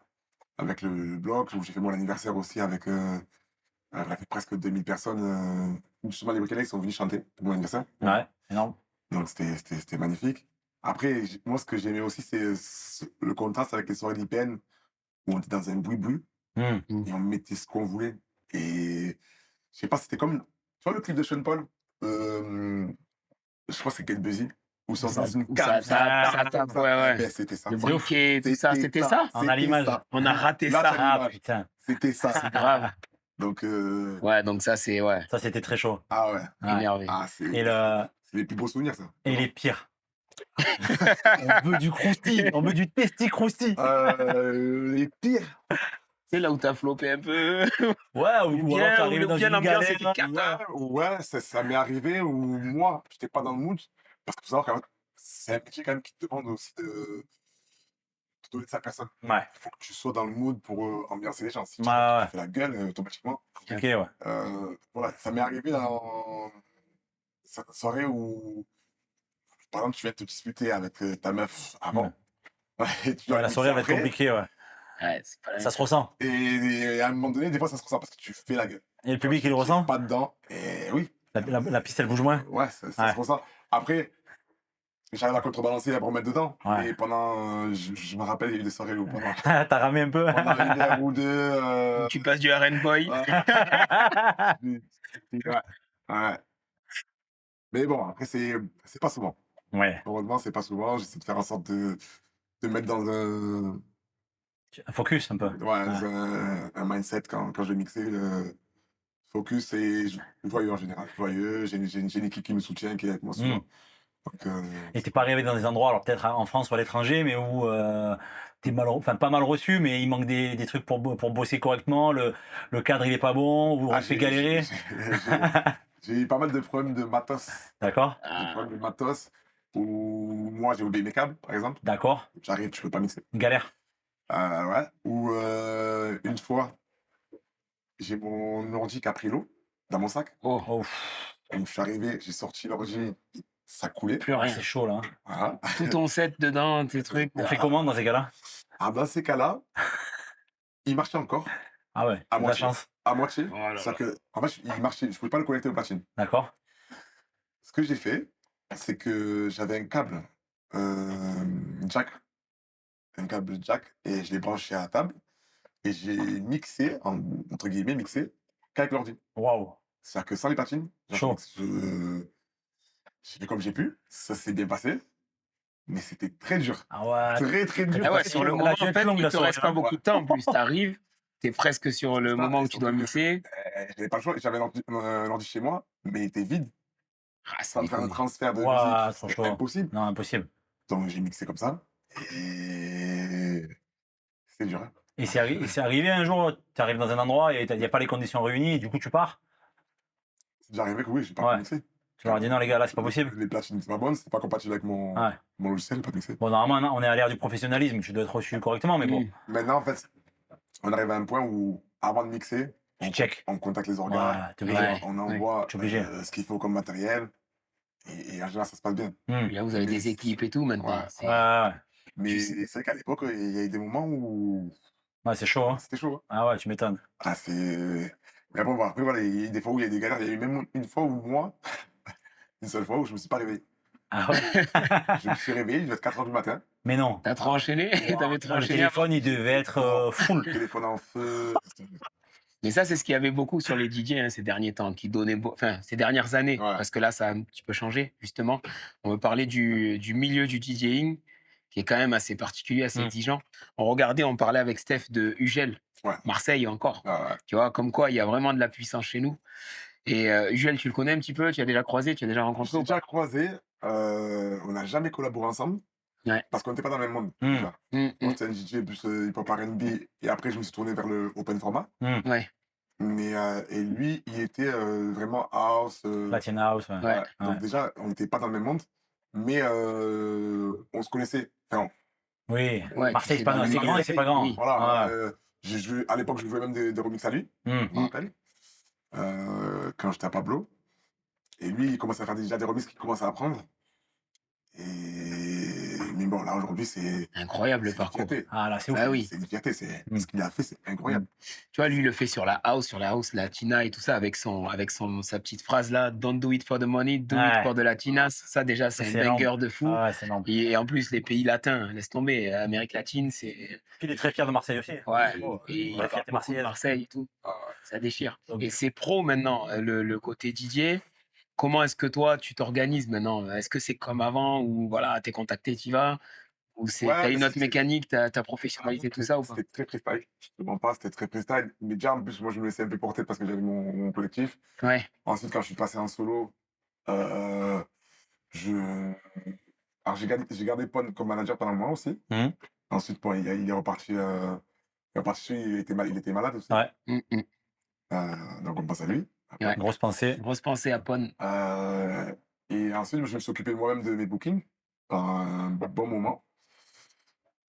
Avec le blog, où j'ai fait mon anniversaire aussi avec on a fait presque 2000 personnes. Justement, les Britanniques sont venus chanter pour mon anniversaire. Ouais, énorme. Donc c'était magnifique. Après, moi, ce que j'aimais aussi, c'est le contraste avec les soirées d'IPN, où on était dans un boui-boui, et on mettait ce qu'on voulait. Et je sais pas, c'était comme. Tu vois le clip de Sean Paul je crois que c'est Get Busy, où ils sont dans une cave. Ça tape, ouais. Ben, c'était ça. Le briquet, tout ça, c'était ça. On a l'image. On a raté Là, ça. t'as Ah l'image. putain. C'était ça. C'est grave. Donc, Ouais, donc ça, c'est, ouais, Ça, c'était très chaud. ah ouais. Ouais. énervé. Ah, Et, le... c'est les plus beaux souvenirs, ça. Et les pires. On veut du croustillant, on veut du testi croustillant. Les pires. C'est là où t'as flopé un peu. Ouais, Ou ou alors bien, t'es arrivé dans une l'ambiance galère. était cata. Ouais, ça m'est arrivé où moi, j'étais pas dans le mood. Parce qu'il faut savoir que c'est un métier quand même qui te demande aussi donner de sa personne. Ouais. Il faut que tu sois dans le mood pour ambiancer les gens. Si tu Ouais. fais la gueule, automatiquement. Ok, ouais. Voilà, ça m'est arrivé dans certaines soirées où, par exemple, tu viens de te disputer avec ta meuf avant. Et tu dois Ouais, la mixer soirée va être après. compliquée, ouais. Ouais, c'est pas la Ça même se ressent. Et à un moment donné, des fois, ça se ressent parce que tu fais la gueule. Et le public, il le Tu es ressent? pas dedans. Et oui. La piste, elle bouge moins? Ouais, ça Ouais. se ressent. Après, j'arrive à contrebalancer, à me remettre dedans. Ouais. Mais pendant, je me rappelle, il y a eu des soirées où pendant, T'as ramé un peu? pendant 1 heure ou 2. chose. Tu passes du R&B boy. Ouais. Ouais. Mais bon, après, c'est pas souvent. Ouais. Heureusement, c'est pas souvent. J'essaie de faire en sorte de mettre dans un, Focus un peu. ouais, un mindset quand je vais mixer. Focus et joyeux en général. Joyeux, j'ai une équipe qui me soutient, qui est avec moi souvent. Donc, Et t'es pas arrivé dans des endroits, alors peut-être en France ou à l'étranger, mais où t'es pas mal reçu, mais il manque des trucs pour bosser correctement, le cadre il est pas bon, ou on te fait galérer. J'ai eu pas mal de problèmes de matos. D'accord? Des problèmes de matos où moi j'ai oublié mes câbles, par exemple. D'accord? J'arrive, je peux pas mixer. Galère. Ouais. Ou une fois, j'ai mon ordi qui a pris l'eau dans mon sac. Oh, Oh, Donc je suis arrivé, j'ai sorti l'ordi, ça coulait. plus ouais, rien. c'est chaud là. Voilà. Tout ton set dedans, tes trucs. On fait comment dans ces cas-là? Ah, dans ces cas-là, il marchait encore. Ah ouais, À de la moitié. chance. À moitié. Oh là là. C'est-à-dire que, en fait, il marchait, je pouvais pas le connecter au platine. D'accord? Ce que j'ai fait, c'est que j'avais un câble jack, et je l'ai branché à la table et j'ai mixé, entre guillemets, mixé, qu'avec l'ordi. Waouh. C'est-à-dire que sans les platines, Chaud. j'ai fait comme j'ai pu, ça s'est bien passé, mais c'était très dur. Ah ouais. Très, très dur. Ah ouais, parce sur que- le Elle a moment, dû en être fait, longue, il la te soirée, reste pas hein. beaucoup de temps. En plus, t'arrives, t'es presque sur le Ça, moment et où tu dois surtout que, mixer. j'avais pas le choix, j'avais l'ordi chez moi, mais il était vide. Ah, Ça me fait un déconne. transfert de Ouah, musique, c'est c'est chaud. impossible. Non, impossible. Donc j'ai mixé comme ça, et c'est dur. Hein. Et c'est arrivé un jour, tu arrives dans un endroit et il n'y a pas les conditions réunies, et du coup tu pars. C'est déjà arrivé que oui, j'ai pas Ouais. pu mixer. Tu leur as dit non les gars, là c'est pas possible. Les platines, c'est pas bon, c'était pas compatible avec Ouais. mon logiciel, j'ai pas mixé. Bon, normalement, on est à l'ère du professionnalisme, tu dois être reçu correctement, mais bon, Maintenant, en fait, on arrive à un point où, avant de mixer, tu check. on contacte les organes, Ouais, t'es obligé. Ouais. on envoie t'es obligé. ce qu'il faut comme matériel, et en général, ça se passe bien. Là, vous avez Mais des équipes et tout maintenant. ouais. C'est- Ouais. Mais c'est vrai qu'à l'époque, il y a eu des moments où Ouais, c'est chaud. Hein. c'était chaud. Hein. Ah ouais, tu m'étonnes. Ah, c'est. Mais après, voilà, il y a eu des fois où il y a des galères. Il y a eu même une fois où moi, une seule fois où je me suis pas réveillé. Ah ouais. Je me suis réveillé, il devait être 4h du matin. Mais non. T'as trop enchaîné. T'avais trop Le enchaîné. téléphone, il devait être full. Le téléphone en feu. Mais ça, c'est ce qu'il y avait beaucoup sur les DJ ces derniers temps, qui donnaient, enfin, ces dernières années, Ouais. parce que là, ça a un petit peu changé, justement. On veut parler du milieu du DJing, qui est quand même assez particulier, assez exigeant. On parlait avec Steph de Ugel, Ouais. Marseille encore. Ah ouais. Tu vois, comme quoi, il y a vraiment de la puissance chez nous. Et Ugel, tu le connais un petit peu? Tu as déjà croisé? Tu as déjà rencontré J'ai ou pas? déjà croisé. On n'a jamais collaboré ensemble. Ouais. Parce qu'on n'était pas dans le même monde. Mm. Déjà. Moi, c'était un DJ plus hip-hop R&B. Et après, je me suis tourné vers le open format. Ouais. Mais, et lui, il était vraiment house. Latin House. Ouais. Ouais. Donc déjà, on n'était pas dans le même monde. Mais on se connaissait. Enfin, Oui. Ouais, Marseille, tu c'est pas sais, grand, dans c'est le grand et c'est pas grand. oui. voilà. Ouais. À l'époque, je jouais même des remixes à lui. Je me rappelle. Quand j'étais à Pablo. Et lui, il commençait à faire déjà des remixes qu'il commençait à apprendre. Mais bon, là, aujourd'hui, c'est Incroyable le une parcours. fierté. Ah là, c'est ouf. Bah oui. C'est une fierté. Ce qu'il a fait, c'est incroyable. Tu vois, lui, il le fait sur la house latina et tout ça, avec sa petite phrase là, don't do it for the money, do it for the latinas. Ça, déjà, c'est un C'est énorme. banger de fou. Ah ouais, c'est énorme. Et en plus, les pays latins, laisse tomber, Amérique latine, c'est. Il est très fier de Marseille aussi. Ouais, Oh, et il la parle fierté beaucoup de marseillaise. Marseille et tout. Ah, Ça déchire. Donc- Et c'est pro maintenant, le côté DJ. Comment est-ce que toi, tu t'organises maintenant? Est-ce que c'est comme avant, où voilà, t'es contacté, tu vas? Ou Ouais, t'as une mais autre mécanique, t'as professionnalisé tout ça ou pas? C'était très freestyle. Je te mens pas, c'était très freestyle. Mais déjà, en plus, moi, je me laissais un peu porter parce que j'avais mon collectif. Ouais, Ensuite, quand je suis passé en solo, euh, alors j'ai gardé Pon comme manager pendant un moment aussi. Mhm. Ensuite, bon, il est reparti. Il était malade aussi. Ouais. Donc, on passe à lui. Ouais. Grosse pensée. Grosse pensée à Pon. Et ensuite, je me suis occupé moi-même de mes bookings pendant un bon moment.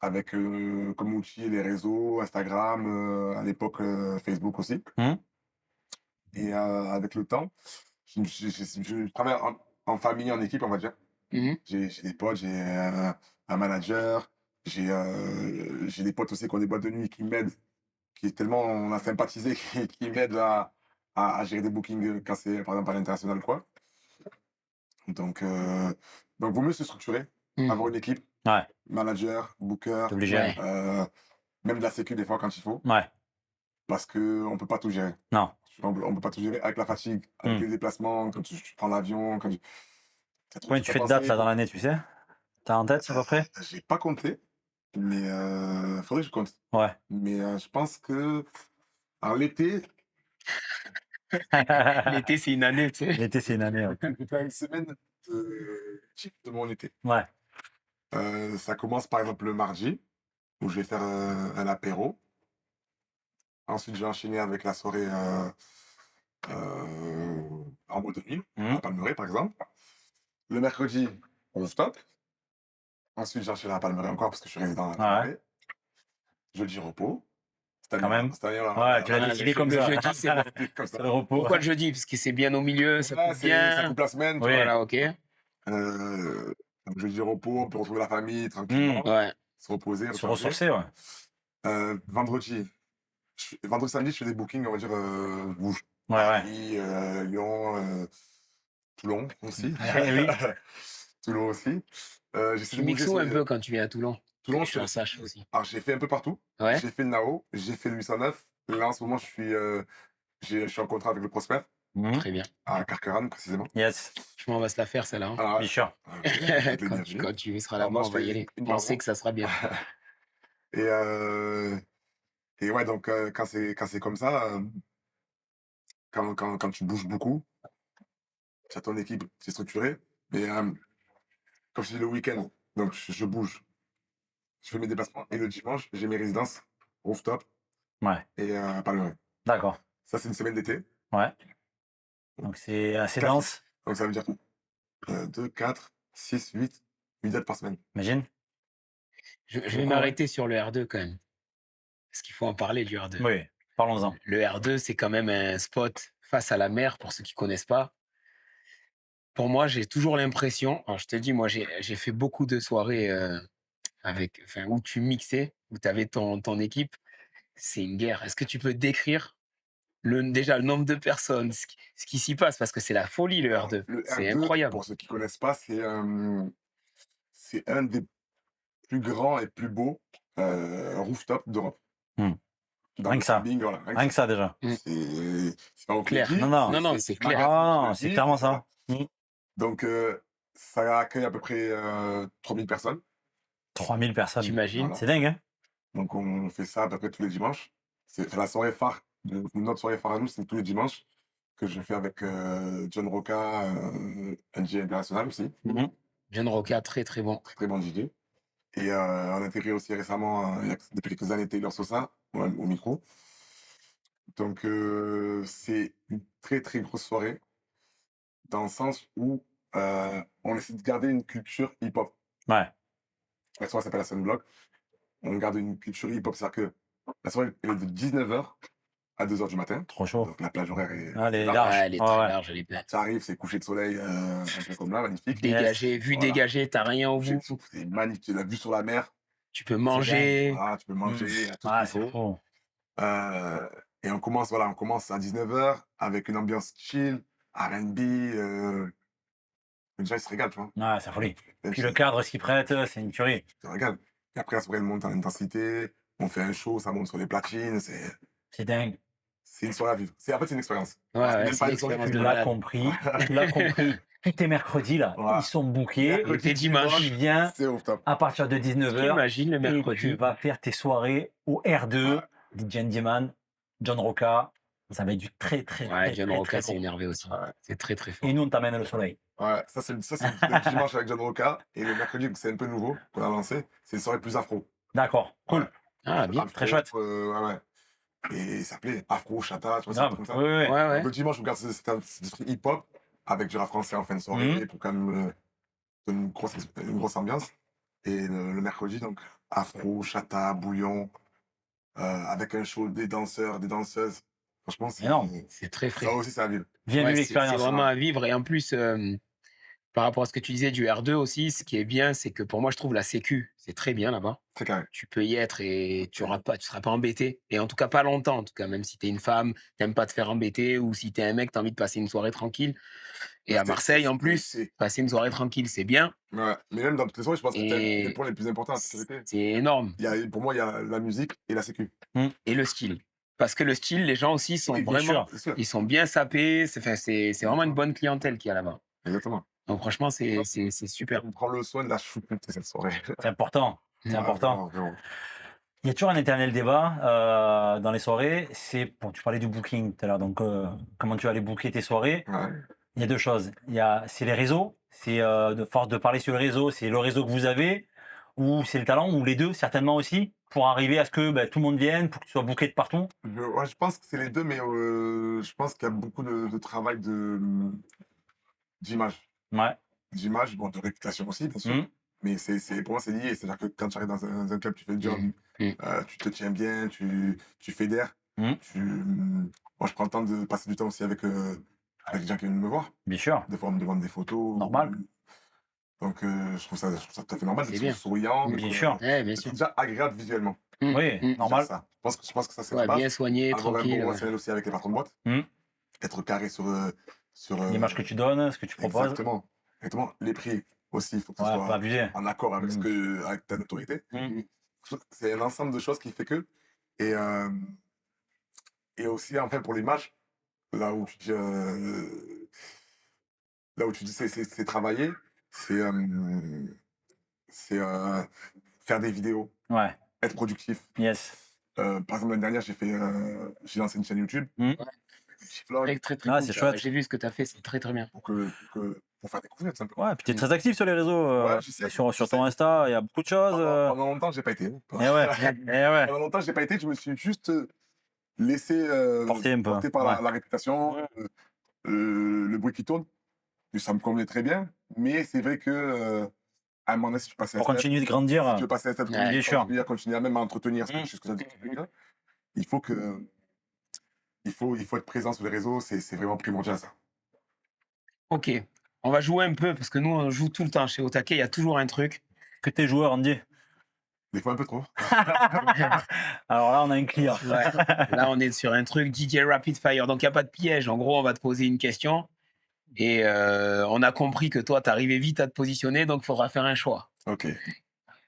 avec comme outil les réseaux, Instagram, à l'époque Facebook aussi. Mhm. Et avec le temps, je travaille en famille, en équipe, on va dire. Mhm. J'ai des potes, j'ai un manager, j'ai des potes aussi qui ont des boîtes de nuit qui m'aident, qui tellement on a sympathisé, qui m'aident à gérer des bookings quand c'est par exemple à l'international ou quoi. Donc vaut mieux se structurer, Mhm. avoir une équipe, Ouais, manager, booker, t'es obligé. Ouais. même de la sécu des fois quand il faut, Ouais, parce qu'on peut pas tout gérer. non. On peut pas tout gérer avec la fatigue, avec Mhm. les déplacements, quand tu prends l'avion, t'as trop de Combien trucs tu à fais de dates penser, là dans l'année, tu sais? T'as en tête à peu près? J'ai pas compté, mais faudrait que je compte. Ouais. Mais je pense que alors l'été, L'été, c'est une année, tu sais. L'été, c'est une année. Ouais. je vais faire une semaine type de mon été. Ouais. Ça commence par exemple le mardi, où je vais faire un apéro. Ensuite, je vais enchaîner avec la soirée en boîte de nuit, Mhm. à Palmeraie par exemple. Le mercredi, rooftop. Ensuite, j'enchaîne à Palmeraie encore parce que je suis résident à Ouais, Palmeraie. Jeudi, repos. quand même. Cette année, Ouais, tu l'as Ah, décidé le comme ça. jeudi, c'est bon. comme ça. C'est le repos. Pourquoi le jeudi? Parce que c'est bien au milieu, ça Ouais, coupe ça bien. coupe la semaine, tu Oui. vois. Voilà, ok. Donc, jeudi, repos, on peut retrouver la famille tranquillement, Ouais. se reposer, Se recharger. ressourcer, ouais. Vendredi, vendredi, samedi, je fais des bookings, on va dire, bouge. Ouais, ouais. Paris, Lyon, Toulon aussi. Eh oui. Toulon aussi. J'essaie Tu de bouger mixes où sur un les... peu quand tu viens à Toulon? Toulon, Que je je fais... en sache aussi. Alors, j'ai fait un peu partout. Ouais. J'ai fait le Nao, j'ai fait le 809. Là, en ce moment, je suis en contrat avec le Prosper, Mhm. Très bien. à Carqueiranne, précisément. Yes. Franchement, on va se la faire, celle-là. Hein. Alors, Bien sûr. vous êtes les Quand bienvenus. tu seras Alors, là-bas, moi, on je va y fais aller. une On par sait mois. que ça sera bien. Et, et ouais, donc, quand c'est comme ça, quand tu bouges beaucoup, tu as ton équipe, c'est structuré. Mais comme je dis, le week-end, donc je bouge, je fais mes déplacements. Et le dimanche, j'ai mes résidences, rooftop Ouais. et Palmeraie. D'accord. Ça, c'est une semaine d'été. Ouais. Donc c'est assez Classique. dense, Donc ça veut dire 2, 4, 6, 8 dates par semaine. imagine. Je C'est vais beaucoup, ouais. m'arrêter sur le R2 quand même. Parce qu'il faut en parler du R2. Oui, parlons-en. Le R2, c'est quand même un spot face à la mer, pour ceux qui connaissent pas. Pour moi, j'ai toujours l'impression, alors je te dis, moi, j'ai fait beaucoup de soirées où tu mixais, où tu avais ton équipe. C'est une guerre. Est-ce que tu peux décrire déjà le nombre de personnes, ce qui s'y passe? Parce que c'est la folie, le Alors, R2. le C'est R2, incroyable. pour ceux qui connaissent pas, c'est un des plus grands et plus beaux rooftops d'Europe. Hmm. Dans Rien le que ça. clubbing, voilà. Rien que ça déjà. C'est pas Clair. dit, Non, non. Non, non, c'est clair. Ah, non, c'est clairement ça. Hmm. Donc, ça accueille à peu près 3000 personnes. 3000 personnes. T'imagines? Voilà. C'est dingue, hein? Donc, on fait ça à peu près tous les dimanches. C'est la soirée phare. Notre soirée phare à nous, c'est tous les dimanches que je fais avec John Roca, un DJ international aussi. Mhm. John Roca, très très bon. Très, très bon DJ. Et on a intégré aussi récemment, depuis quelques années, Taylor Sosa au micro. Donc, c'est une très, très grosse soirée dans le sens où on essaie de garder une culture hip-hop. Ouais. La soirée s'appelle la Sunblock. On garde une culture hip-hop, c'est-à-dire que la soirée elle est de 19h à 2h du matin. Trop chaud. Donc la plage horaire est Ah, elle est large. large. Ouais, elle est Ouais, très ouais. large, elle est belle. Ça arrive, c'est coucher de soleil, un peu comme là, magnifique. Dégagé, vue Voilà. dégagée, t'as rien au Coucher bout. de soupe, c'est magnifique. Tu as la vue sur la mer. Tu peux manger. Voilà, tu peux manger, tout Ah, ce qu'il c'est faut. fou. Et on commence à 19h avec une ambiance chill, R&B. Les gens, ils se régalent, tu vois. Ouais, c'est folie. Même Puis si le cadre s'y prête, c'est une tuerie. tu te régales. Et après, la soirée, elle monte en intensité. On fait un show, ça monte sur les platines. C'est dingue. C'est une soirée à vivre. En fait, c'est une expérience. Ouais, Voilà, ouais, même c'est pas une une soirée expérience Tu de l'as malade. compris. Tu l'as compris. Tous tes mercredis, là, Voilà. ils sont bookés. Mercredi, Et dimanche. Tu viens c'est au top. à partir de 19h. T'imagines le Et mercredi. tu vas faire tes soirées au R2, Ouais. DJ Andyman, John Roca. Ça va être du très, très, Ouais, très, John très, Roca, très c'est lourd. énervé aussi. Ouais. C'est très très fort. Et nous, on t'amène le soleil. Ouais, ça c'est le dimanche avec John Roca. Et le mercredi, c'est un peu nouveau qu'on a lancé. C'est une soirée plus afro. D'accord, cool. Ouais. Ah, bien. Afro, Très chouette. ouais. Et il s'appelait Afro, Chata, tu vois, c'est Grave. comme ça. Oui, oui, oui. Ouais, ouais. Donc, le dimanche, on garde cet esprit hip-hop avec du rap français en fin de soirée pour quand même donner une grosse ambiance. Et le mercredi, donc, afro, chata, bouillon, avec un show, des danseurs, des danseuses. Franchement, Énorme. C'est très ça frais. aussi, c'est à vivre. Viens Ouais, vivre c'est l'expérience. vraiment à vivre et en plus, par rapport à ce que tu disais du R2 aussi, ce qui est bien, c'est que pour moi, je trouve la sécu, c'est très bien là-bas. C'est carré. Tu peux y être et tu seras pas embêté et en tout cas pas longtemps, en tout cas, même si tu es une femme, tu pas te faire embêter ou si tu es un mec, tu as envie de passer une soirée tranquille et Mais à Marseille, en plus, c'est passer une soirée tranquille, c'est bien ouais, mais même dans toutes les soirées, je pense que c'est un des et points les plus importants, la sécurité. c'est énorme Pour moi, il y a la musique et la sécu. et le style. Parce que le style, les gens aussi sont Oui, bien vraiment sûr. c'est sûr. ils sont bien sapés, c'est vraiment une bonne clientèle qu'il y a là-bas. Exactement. Donc franchement, c'est super. On prend le soin de la choucroute cette soirée. C'est important. C'est Ouais, important. Vraiment. Il y a toujours un éternel débat dans les soirées. C'est bon, tu parlais du booking tout à l'heure. Donc, comment tu vas aller booker tes soirées? Ouais. Il y a deux choses. C'est les réseaux. C'est de force de parler sur le réseau. C'est le réseau que vous avez, ou c'est le talent, ou les deux certainement aussi, pour arriver à ce que tout le monde vienne, pour que tu sois booké de partout. Ouais, je pense que c'est les deux, mais je pense qu'il y a beaucoup de travail d'image. Ouais. D'image, bon, de réputation aussi, bien sûr. Mm. Mais pour moi, c'est lié. C'est-à-dire que quand tu arrives dans un club, tu fais le job, Mmh. tu te tiens bien, tu fédères. Mm. Moi, je prends le temps de passer du temps aussi avec les gens qui viennent me voir. Bien sûr. Des fois, on me demande des photos. Normal. Donc, je trouve ça tout à fait normal C'est d'être bien. souriant. Mmh. d'être, Bien sûr. Ouais, bien d'être sûr. déjà agréable visuellement. Oui, Mmh. Déjà normal. ça. Je pense que ça, c'est Ouais, la base. bien soigné, Avoir un tranquille, bon ouais. relationnel aussi avec les patrons de boîte. Mm. Être carré sur L'image que tu donnes, ce que tu proposes. exactement. Exactement. Les prix aussi, il faut que ça Ouais, pas soit abuser. en accord avec avec ta notoriété. Mm. C'est un ensemble de choses qui fait que. Et, et aussi, en fait, pour l'image, là où tu dis, c'est travailler, c'est c'est faire des vidéos, Ouais. être productif. Yes. Par exemple, l'année dernière, j'ai lancé une chaîne YouTube, Mm. des petits vlogs, Très, très, très Ah, cool. c'est Ça. chouette. J'ai vu ce que tu as fait, c'est très, très bien. pour faire découvrir, tout simplement. Ouais, puis tu es très actif sur les réseaux. Ouais, je sais, sur je ton sais. Insta, il y a beaucoup de choses. Pendant longtemps, j'ai pas été. Eh ouais. Eh ouais. Pendant longtemps, j'ai pas été. Je me suis juste laissé Porter un peu. porter par Ouais. la réputation, le bruit qui tourne. Et ça me convenait très bien. Mais c'est vrai que à un moment donné, si tu passes un Pour step, continuer de grandir. si tu veux passer un step, Ouais. Bien sûr. continuer à même à entretenir ce que Mm. ce que j'ai dit tout à l'heure, il faut que il faut être présent sur les réseaux. C'est vraiment primordial ça. Ok, on va jouer un peu parce que nous, on joue tout le temps chez Otake. Il y a toujours un truc. Que t'es joueur, Andy. Des fois un peu trop. Alors là, on a un client. Ouais. Là, on est sur un truc DJ Rapid Fire. Donc, il n'y a pas de piège. En gros, on va te poser une question. Et on a compris que toi, tu arrivais vite à te positionner. Donc, il faudra faire un choix. Ok.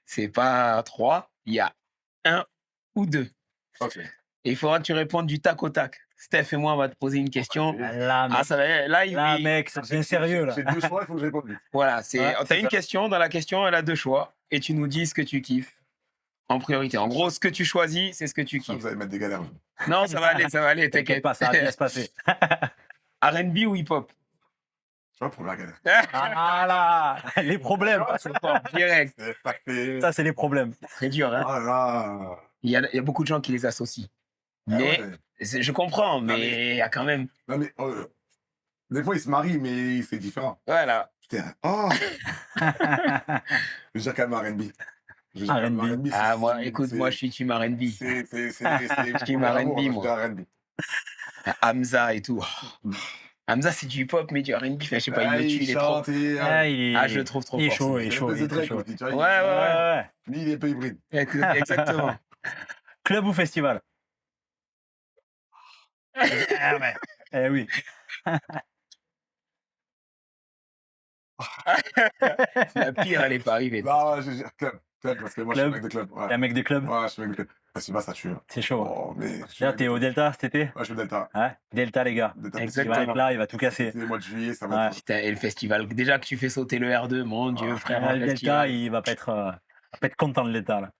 C'est pas 3, il y a 1 ou 2. Ok. Et il faudra que tu répondes du tac au tac. Steph et moi, on va te poser une question. Là, mec, Ah, ça va, là, là, mec, c'est bien sérieux, là. J'ai 2 choix, il faut que je réponde vite. Voilà, Ouais, t'as c'est une ça. question. Dans la question, elle a 2 choix. Et tu nous dis ce que tu kiffes en priorité. En gros, ce que tu choisis, c'est ce que tu Ça, kiffes. vous allez mettre des galères. Non, ça va aller, T'inquiète t'inquiète. pas, ça va bien se passer. R&B ou hip-hop? Tu vois, pour la galère. Ah là, les problèmes. Direct. C'est facté. Ça, c'est les problèmes. Très dur, hein. Ah là. Il y a beaucoup de gens qui les associent. Ah Mais ouais. je comprends, mais- mais il y a quand même. Non, mais des fois, ils se marient, mais c'est différent. Voilà. Putain. Oh. Je veux dire quand même R&B. Je veux dire quand même R&B. c'est- Ah, c'est- moi, écoute, c'est- moi, je suis team R&B. C'est Team pour l'amour, R&B, je moi. dis R&B. Hamza et tout. Hamza, c'est du hip-hop, mais du R&B. Enfin, je sais pas, il me tue, il est trop. chante et, Ah, il est, Ah, je le trouve trop il est fort, chaud, ce il est c'est chaud. un peu Il est The Drake, chaud. je dis, tu vois, Ouais, ouais, Ouais. Lui, il est un peu hybride. exactement. Club ou festival? Ah ouais. Eh oui. La pire, elle est pas arrivée. Non, je veux dire club. Club, parce que moi, je suis un Club. mec de club. Ouais, T'es un mec des clubs? ouais je suis un mec de club. Festival, ça tue. C'est chaud. Oh, mais. Là, t'es au Delta cet été? Ouais, je suis au Delta. Ouais. Delta, les gars. Delta Il Exactement. va être là, il va tout casser. C'est le mois de juillet, ça Ouais. va être. Putain, et le festival. Déjà que tu fais sauter le R2, mon Dieu, frère. Le un Delta, festival. il va pas être content de Delta, là.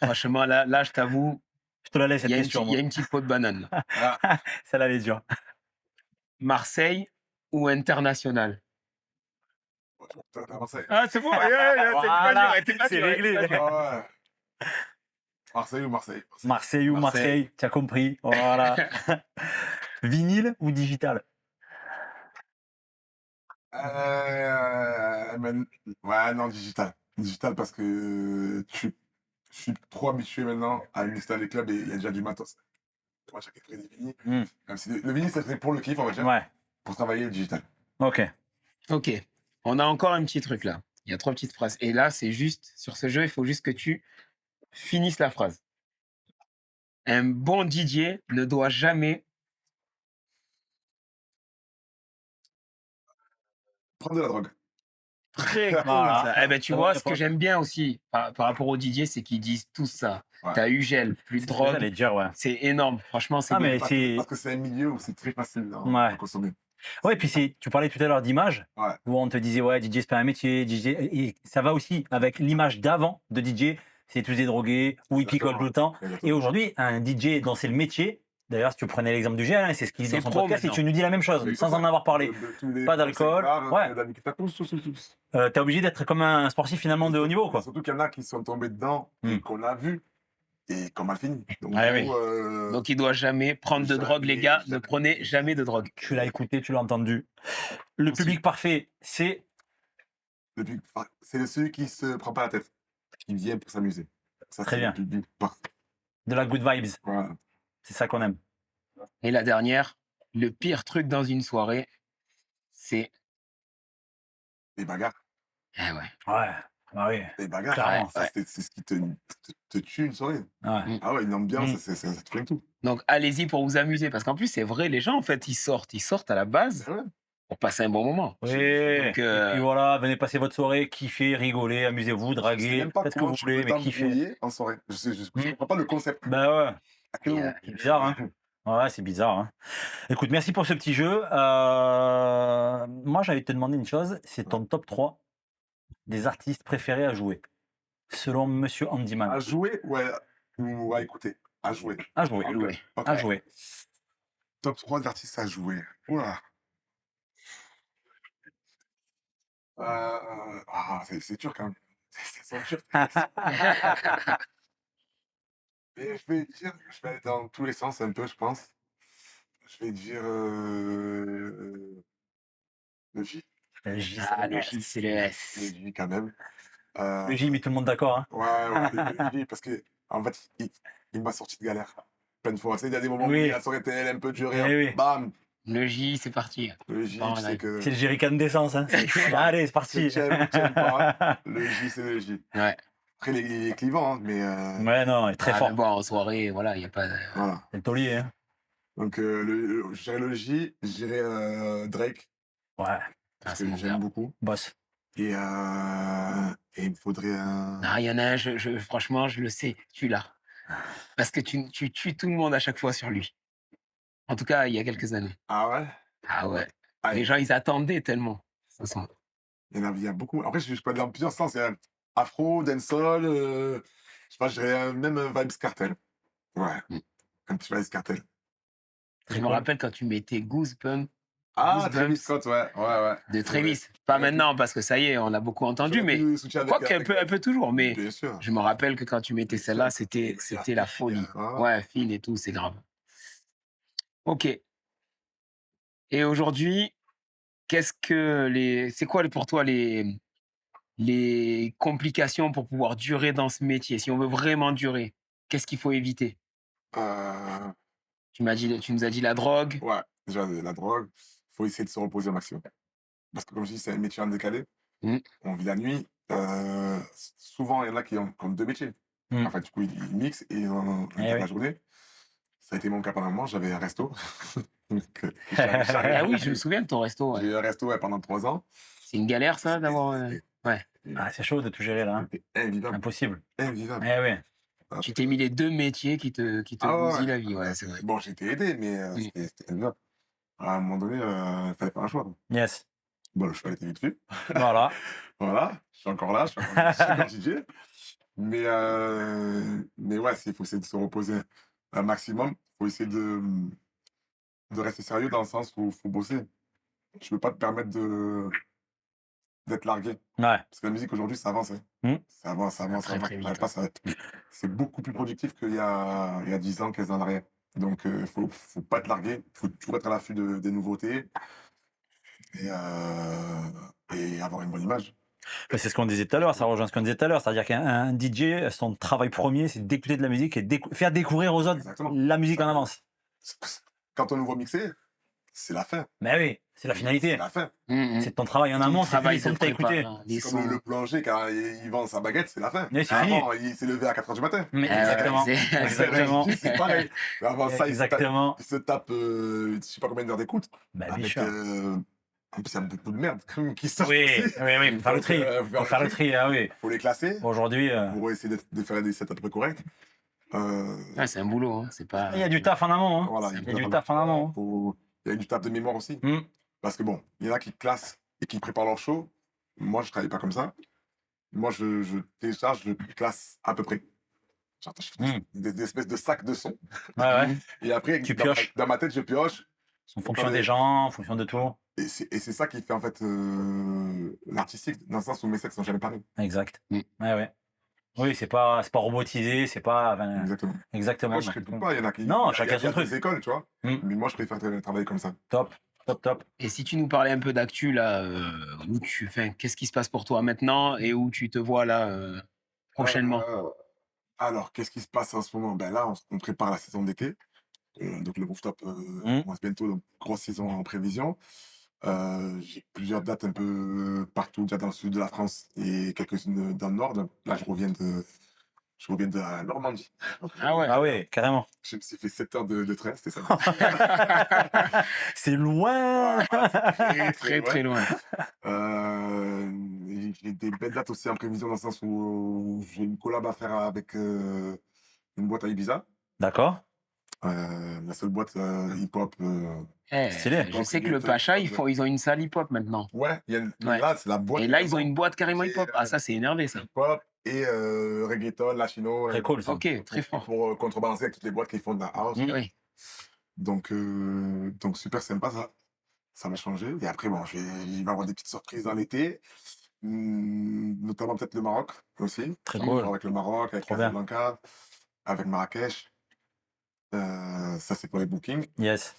Franchement, là, je t'avoue, Je te la laisse, il cette y a question. une petite peau de banane. là. Ah, Celle-là, elle est dure. Marseille ou international? t'as avancé. Ah, c'est bon, Voilà, c'est réglé. Ah ouais. Marseille ou Marseille? Marseille ou Marseille, tu as compris. Voilà. Vinyle ou digital? Ouais, non, digital. Digital parce que je suis trop habitué maintenant à mixer dans les clubs et il y a déjà du matos. Moi, chaque est prédéfini. Même si le vinyle, c'est pour le kiff, on va dire, Ouais. pour travailler le digital. Ok. Ok. On a encore un petit truc là. Il y a 3 petites phrases. Et là, c'est juste, sur ce jeu, il faut juste que tu finisses la phrase. Un bon DJ ne doit jamais Prendre de la drogue. Très cool Voilà. ça. Eh ben, tu Ça va vois, ce que répondre. j'aime bien aussi par rapport aux DJ, c'est qu'ils disent tout ça. Ouais. T'as eu gel, plus de C'est ce que drogue. j'allais dire, ouais. C'est énorme. Franchement, c'est Ah, bien. mais c'est. Parce que c'est un milieu où c'est très facile Ouais. à consommer. Ouais, puis tu parlais tout à l'heure d'image, Ouais. où on te disait, ouais, DJ, c'est pas un métier, DJ. Et ça va aussi avec l'image d'avant de DJ, c'est tous des drogués, où ils picolent tout le temps. Et aujourd'hui, un DJ dont c'est le métier, d'ailleurs, si tu prenais l'exemple du gel, c'est ce qu'il dit C'est dans son pro podcast, et maintenant. tu nous dis la même chose, Mais sans tout en ça, avoir parlé. de tous les Pas d'alcool, ouais. tous. T'es obligé d'être comme un sportif finalement de haut niveau, quoi. Surtout qu'il y en a qui sont tombés dedans et qu'on a vu et qu'on a fini. Donc, Ouais, du coup, Donc, il doit jamais prendre de drogue, les gars. Ne prenez jamais de drogue. Tu l'as écouté, tu l'as entendu. Le Aussi. public parfait, c'est c'est celui qui se prend pas la tête, qui vient pour s'amuser. Ça, Très c'est bien. le public parfait. de la good vibes. Voilà. C'est ça qu'on aime. Et la dernière, le pire truc dans une soirée, c'est. Les bagarres. Ah ouais. Ouais, bah oui. Les bagarres, Clairement. ça, c'est ce qui te tue une soirée. Ouais. Ah ouais, une ambiance, Mm. ça te flingue tout. Donc, allez-y pour vous amuser. Parce qu'en plus, c'est vrai, les gens, en fait, ils sortent à la base Ouais. pour passer un bon moment. Oui. Donc, Et puis voilà, venez passer votre soirée, kiffez, rigolez, amusez-vous, Je sais draguez, même pas faites ce que comment vous tu voulez, peux mais kiffez. t'embrouiller en soirée. Je comprends pas le concept. Bah ouais, À quel Et, moment c'est bizarre, hein. Ouais, c'est bizarre. Hein. Écoute, merci pour ce petit jeu. Moi, j'allais te demander une chose, c'est ton top 3 des artistes préférés à jouer, selon Monsieur Handyman. À jouer ou à écouter? À jouer. À jouer. à jouer. Ok. À jouer. Top 3 d'artistes à jouer. Oula. C'est dur quand même. C'est dur. Et je vais aller dans tous les sens un peu, je pense. Je vais dire le J. Le J, Ah, le c'est J, c'est le Le S. J quand même. le J, met tout le monde d'accord. Hein. Ouais, le J, parce que en fait, il m'a sorti de galère. Plein de fois. Tu sais, il y a des moments où Oui. la soirée était un peu durée. Eh oui. Bam! Le J, c'est parti. Le J, Bon, tu là, sais que. C'est le jerrycan d'essence. Hein. Allez, c'est parti. Tu aimes pas. Le J, c'est le J. Ouais. Après, il est clivant, hein, mais. Ouais, non, il est très Ah, fort. mais bon, en soirée, voilà, il n'y a pas de. Voilà. C'est le taulier. Hein. Donc, je dirais le J, je dirais Drake, Ouais, Ah, parce c'est que mon j'aime gars. beaucoup. boss. Et il me faudrait un. Ah, il y en a un, franchement, je le sais, tu l'as. Parce que tu tues tout le monde à chaque fois sur lui. En tout cas, il y a quelques années. Ah ouais? Ah ouais. Ah, Les gens, ils attendaient tellement. Ce son. il y a beaucoup. Après, je peux aller dans plusieurs sens. Il y a afro, dancehall, je sais pas, je dirais même Vibes Cartel. Ouais, Mm. un petit Vibes Cartel. Je me rappelle quand tu mettais Goosebumps Ah, Goosebumps. Travis Scott, ouais. de Travis. Pas maintenant, parce que ça y est, on l'a beaucoup entendu, mais quoi qu'un peu, un peu toujours. Mais Bien sûr. je me rappelle que quand tu mettais celle-là, c'était la folie. Ouais, fine et tout, c'est grave. Ok. Et aujourd'hui, c'est quoi pour toi les complications pour pouvoir durer dans ce métier? Si on veut vraiment durer, qu'est-ce qu'il faut éviter? Euh, Tu nous as dit la drogue. ouais, déjà, la drogue, il faut essayer de se reposer au maximum. Parce que comme je dis, c'est un métier en décalé. Mm. On vit la nuit. Souvent, il y en a qui ont comme deux métiers. Mm. Enfin, du coup, ils mixent et la journée. Ça a été mon cas pendant un moment, j'avais un resto. Donc, Ah oui, je me souviens de ton resto. Ouais. j'ai eu un resto pendant 3 ans. C'est une galère, ça, d'avoir. Ouais. Ah, c'est chaud de tout gérer là. Hein. C'était invivable. Impossible. Invivable. Eh oui. Tu t'es mis les deux métiers qui te bousillent la vie. Ouais, c'est vrai. Bon, j'ai été aidé, mais c'était invivable. À un moment donné, il fallait faire un choix. Yes. Bon, le choix était vite fait. Voilà. Voilà, je suis encore là, je suis encore DJ. Mais ouais, il faut essayer de se reposer un maximum. Il faut essayer de rester sérieux dans le sens où il faut bosser. Tu peux pas te permettre d'être largué. Ouais. Parce que la musique aujourd'hui, ça avance. Hein. Mm. Ça avance. Très, très vite, J'arrive pas, c'est beaucoup plus productif qu'il y a 10 ans, 15 ans en arrière. Donc, faut pas être largué. Il faut toujours être à l'affût des nouveautés et avoir une bonne image. C'est ce qu'on disait tout à l'heure, ça rejoint ce qu'on disait tout à l'heure. C'est-à-dire qu'un DJ, son travail premier, c'est d'écouter de la musique et faire découvrir aux autres Exactement. la musique en avance. Quand on nous voit mixer, c'est la fin. Mais oui, c'est la C'est finalité. la fin. C'est ton travail en amont, c'est plus les sons que t'as écoutés. C'est comme le boulanger, quand il vend sa baguette, c'est la fin. Mais c'est fini. Avant, il s'est levé à 4h du matin. Mais exactement. Exactement. C'est pareil. Mais avant ça, Exactement. il se tape, je sais pas combien d'heures d'écoute. Bah, bien Avec, sûr. en plus, il y a beaucoup de merde quand même qui sort. Oui, aussi. oui, faut faire le tri. Faut faire le tri, ah oui. Faut les classer Aujourd'hui, pour essayer de faire des sets à peu près corrects. Ouais, c'est un boulot, hein. C'est pas. il y a du taf en amont. Hein. Voilà, Il y a du taf en amont. Hein. Il y a du taf de mémoire aussi. Mm. Parce que bon, il y en a qui classent et qui préparent leur show. Moi, je travaille pas comme ça. Moi, je télécharge, je classe à peu près. Genre, je fais des espèces de sacs de sons. Ouais, ouais. Et après, Tu pioches. dans ma tête, je pioche. En fonction des gens, en fonction de tout. Et c'est ça qui fait en fait l'artistique, dans le sens où mes sets sont jamais pareils. Exact. Mm. Ouais, ouais. Oui, c'est pas robotisé, c'est pas. Enfin, Exactement. exactement. Moi, je ne pas, il y en a qui. Non, il y a- chacun il y a son truc. des écoles, tu vois. Mm. Mais moi, je préfère travailler comme ça. Top, top, top. Et si tu nous parlais un peu d'actu, là, qu'est-ce qui se passe pour toi maintenant et où tu te vois là prochainement? Alors, qu'est-ce qui se passe en ce moment? Ben là, on prépare la saison d'été. Donc, le rooftop commence bientôt, donc grosse saison en prévision. J'ai plusieurs dates un peu partout, déjà dans le sud de la France et quelques-unes dans le nord. Donc, là, je reviens de la Normandie. Ah ouais. Ah oui, carrément. Je me suis fait 7 heures de train, c'était ça. C'est loin. Très très loin. J'ai des belles dates aussi en prévision dans le sens où j'ai une collab à faire avec une boîte à Ibiza. D'accord. La seule boîte hip-hop. Stylé. Je sais que le Pacha, ils ont une salle hip-hop maintenant. Ouais, Ouais. là, c'est la boîte. Et là, ils ont une boîte carrément Et, hip-hop. Ah, ça, c'est énervé, ça. hip-hop et reggaeton, latino. Très cool, ça. Ok, très fort. Pour contrebalancer avec toutes les boîtes qui font de la house. Oui. Donc super sympa ça. Ça m'a changé. Et après, bon, il va y avoir des petites surprises dans l'été. Notamment peut-être le Maroc aussi. Très cool. Avec le Maroc, avec Trop bien. Casablanca, avec Marrakech. Ça, c'est pour les bookings. Yes.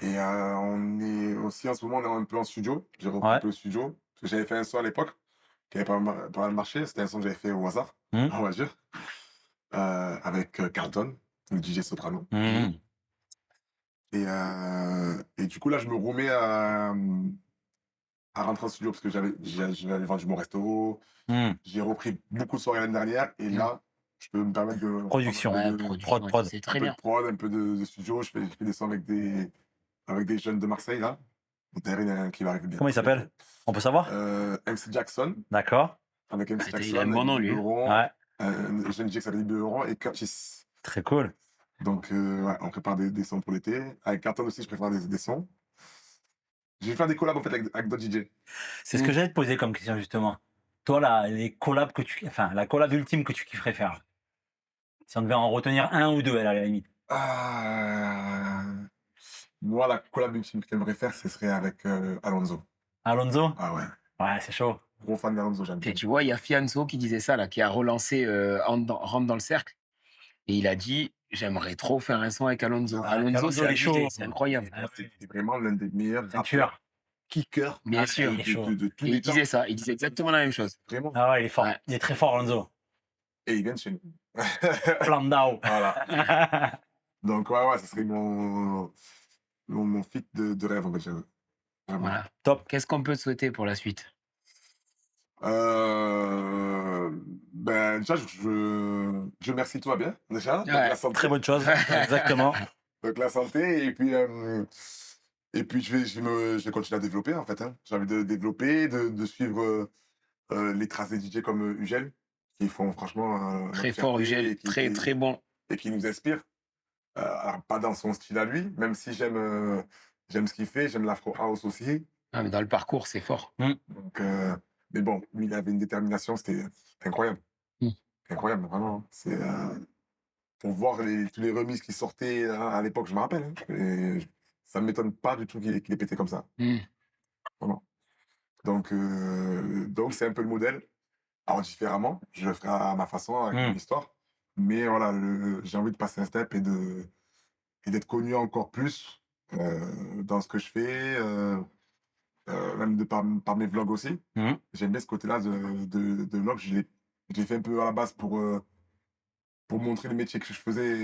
Et on est aussi en ce moment, on est un peu en studio. J'ai repris un peu le studio. Parce que j'avais fait un son à l'époque qui avait pas mal marché. C'était un son que j'avais fait au hasard, on va dire. Avec Carlton, le DJ soprano. Et du coup, là, je me remets à rentrer en studio parce que j'avais vendu mon resto. J'ai repris beaucoup de soirées l'année dernière. Et là, je peux me permettre de. Production. Prod. C'est très Un peu bien. de prod, un peu de studio. Je fais des sons avec des jeunes de Marseille, là. Derrière, il y en a un qui va arriver bientôt. Comment il s'appelle? On peut savoir? MC Jackson. D'accord. Avec MC Jackson. Il a un bon nom, lui. Ouais. Un jeune DJ qui s'appelle Beurron et Curtis. Très cool. Donc, ouais, on prépare des sons pour l'été. Avec Carton aussi, je prépare des sons. Je vais faire des collabs en fait avec d'autres DJ. C'est ce que j'allais te poser comme question, justement. Toi, là, les collabs la collab ultime que tu kifferais faire. Si on devait en retenir un ou deux, à la limite. Moi, la collab ultime que j'aimerais faire, ce serait avec Alonso. Alonso? Ah ouais. Ouais, c'est chaud. Gros fan d'Alonso, j'aime bien. Et tu vois, il y a Fianso qui disait ça, là, qui a relancé Rentre dans le cercle. Et il a dit, j'aimerais trop faire un son avec Alonso. Alonso, c'est chaud. C'est incroyable. C'est vraiment l'un des meilleurs Ceinture. kickers Bien sûr. de tous Et les il temps. disait ça, il disait exactement la même chose. Vraiment. Ah ouais, il est fort. Ouais. Il est très fort, Alonso. Et il vient de chez nous. Landau. Voilà. Donc, ouais, ce serait mon feat de rêve, en fait. Vraiment. Voilà. Top. Qu'est-ce qu'on peut te souhaiter pour la suite? Ben, déjà, je remercie tout va bien, déjà. Donc, Ouais, la santé. Très bonne chose. Exactement. Donc, la santé, et puis je vais continuer à développer, en fait. Hein. J'ai envie de développer, de suivre les traces des DJ comme Ugel, qui font franchement très notre fort, fierté Ugel, et très très bon. et qui nous inspirent. Alors, pas dans son style à lui, même si j'aime ce qu'il fait, j'aime l'afro house aussi. Ah, mais dans le parcours, c'est fort. Donc, mais bon, lui, il avait une détermination, c'était incroyable. Incroyable, vraiment. C'est pour voir tous les remises qui sortaient à l'époque, je me rappelle. Hein, et ça ne m'étonne pas du tout qu'il ait pété comme ça. Vraiment. Donc, c'est un peu le modèle. Alors, différemment, je le ferai à ma façon, avec mon histoire. Mais voilà, j'ai envie de passer un step et d'être connu encore plus dans ce que je fais. même par mes vlogs aussi. Mhm. J'aime bien ce côté-là de vlog. Je l'ai fait un peu à la base pour montrer le métier que je faisais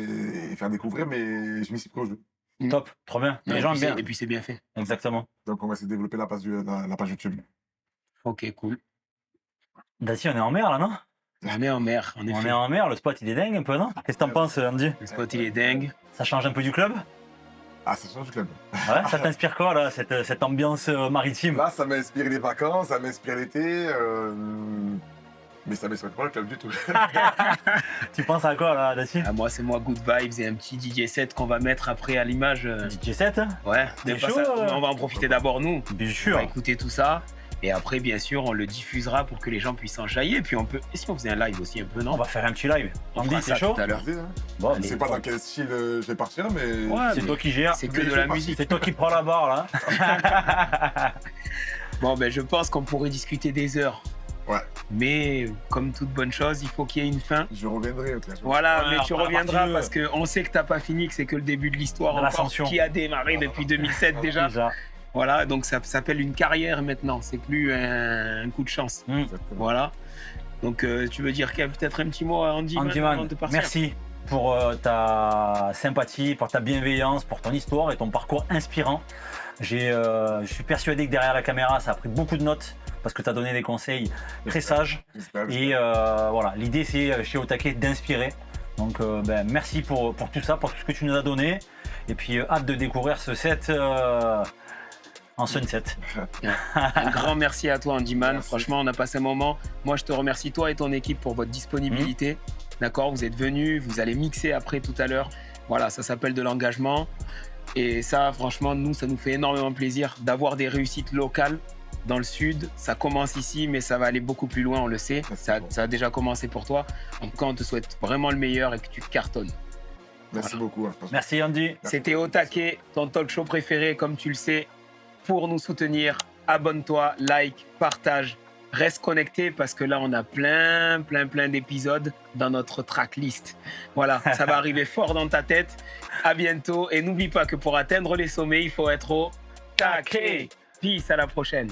et faire découvrir, mais je m'y suis pris au jeu. Top, trop bien. Et Les gens puis aiment bien. et puis c'est bien fait. Exactement. Donc, on va essayer de développer la page YouTube. Ok, cool. Daci, on est en mer là, non? On est en mer, en On effet. est en mer, le spot il est dingue un peu, non? Qu'est-ce que t'en penses, Andy? Le spot, il est dingue. Ça change un peu du club? Ah, ça change le club. Ouais, ça t'inspire quoi là, cette ambiance maritime? Là, ça m'a inspiré les vacances, ça m'a inspiré l'été. Mais ça m'inspire pas le club du tout. Tu penses à quoi là, Daci? Ah, moi, c'est moi Good Vibes et un petit DJ set qu'on va mettre après à l'image. DJ 7? Ouais, T'es mais pas chaud, ça. On va en profiter d'abord nous. Bien On sûr. va écouter tout ça. Et après, bien sûr, on le diffusera pour que les gens puissent en jaillir. Et puis, on peut. Et si on faisait un live aussi un peu, non? On va faire un petit live. On Andy, fera c'est ça chaud? tout à l'heure. Vas-y, hein. Bon, Je sais pas dans quel style je vais partir, mais. Ouais, c'est mais toi qui gères. c'est mais que il de fait la partie. musique. C'est toi qui prends la barre là. Bon, ben, je pense qu'on pourrait discuter des heures. Ouais. Mais comme toute bonne chose, il faut qu'il y ait une fin. Je reviendrai. Ok. Voilà, Ouais, mais on tu fera la reviendras partie deux. parce qu'on sait que t'as pas fini, que c'est que le début de l'histoire De encore, l'ascension. qui a démarré depuis 2007 déjà. Voilà, donc ça s'appelle une carrière maintenant, c'est plus un coup de chance. Exactement. Voilà. Donc tu veux dire qu'il y a peut-être un petit mot à Andy Andy Man avant Man, de partir? merci pour ta sympathie, pour ta bienveillance, pour ton histoire et ton parcours inspirant. Je suis persuadé que derrière la caméra, ça a pris beaucoup de notes parce que tu as donné des conseils très sages. J'espère. Et voilà, l'idée c'est chez Otake d'inspirer. Donc merci pour tout ça, pour tout ce que tu nous as donné. Et puis hâte de découvrir ce set en sunset. Un grand merci à toi Andy Man, Merci. franchement on a passé un moment. Moi je te remercie toi et ton équipe pour votre disponibilité. D'accord, vous êtes venus, vous allez mixer après tout à l'heure. Voilà, ça s'appelle de l'engagement. Et ça franchement nous ça nous fait énormément plaisir d'avoir des réussites locales dans le sud. Ça commence ici mais ça va aller beaucoup plus loin, on le sait. Ça a déjà commencé pour toi. En tout cas on te souhaite vraiment le meilleur et que tu cartonnes. Merci beaucoup. Hein, franchement. Merci Andy. C'était Otake, ton talk show préféré, comme tu le sais. Pour nous soutenir, abonne-toi, like, partage, reste connecté parce que là, on a plein d'épisodes dans notre tracklist. Voilà, ça va arriver fort dans ta tête. À bientôt et n'oublie pas que pour atteindre les sommets, il faut être au taquet. Peace, à la prochaine.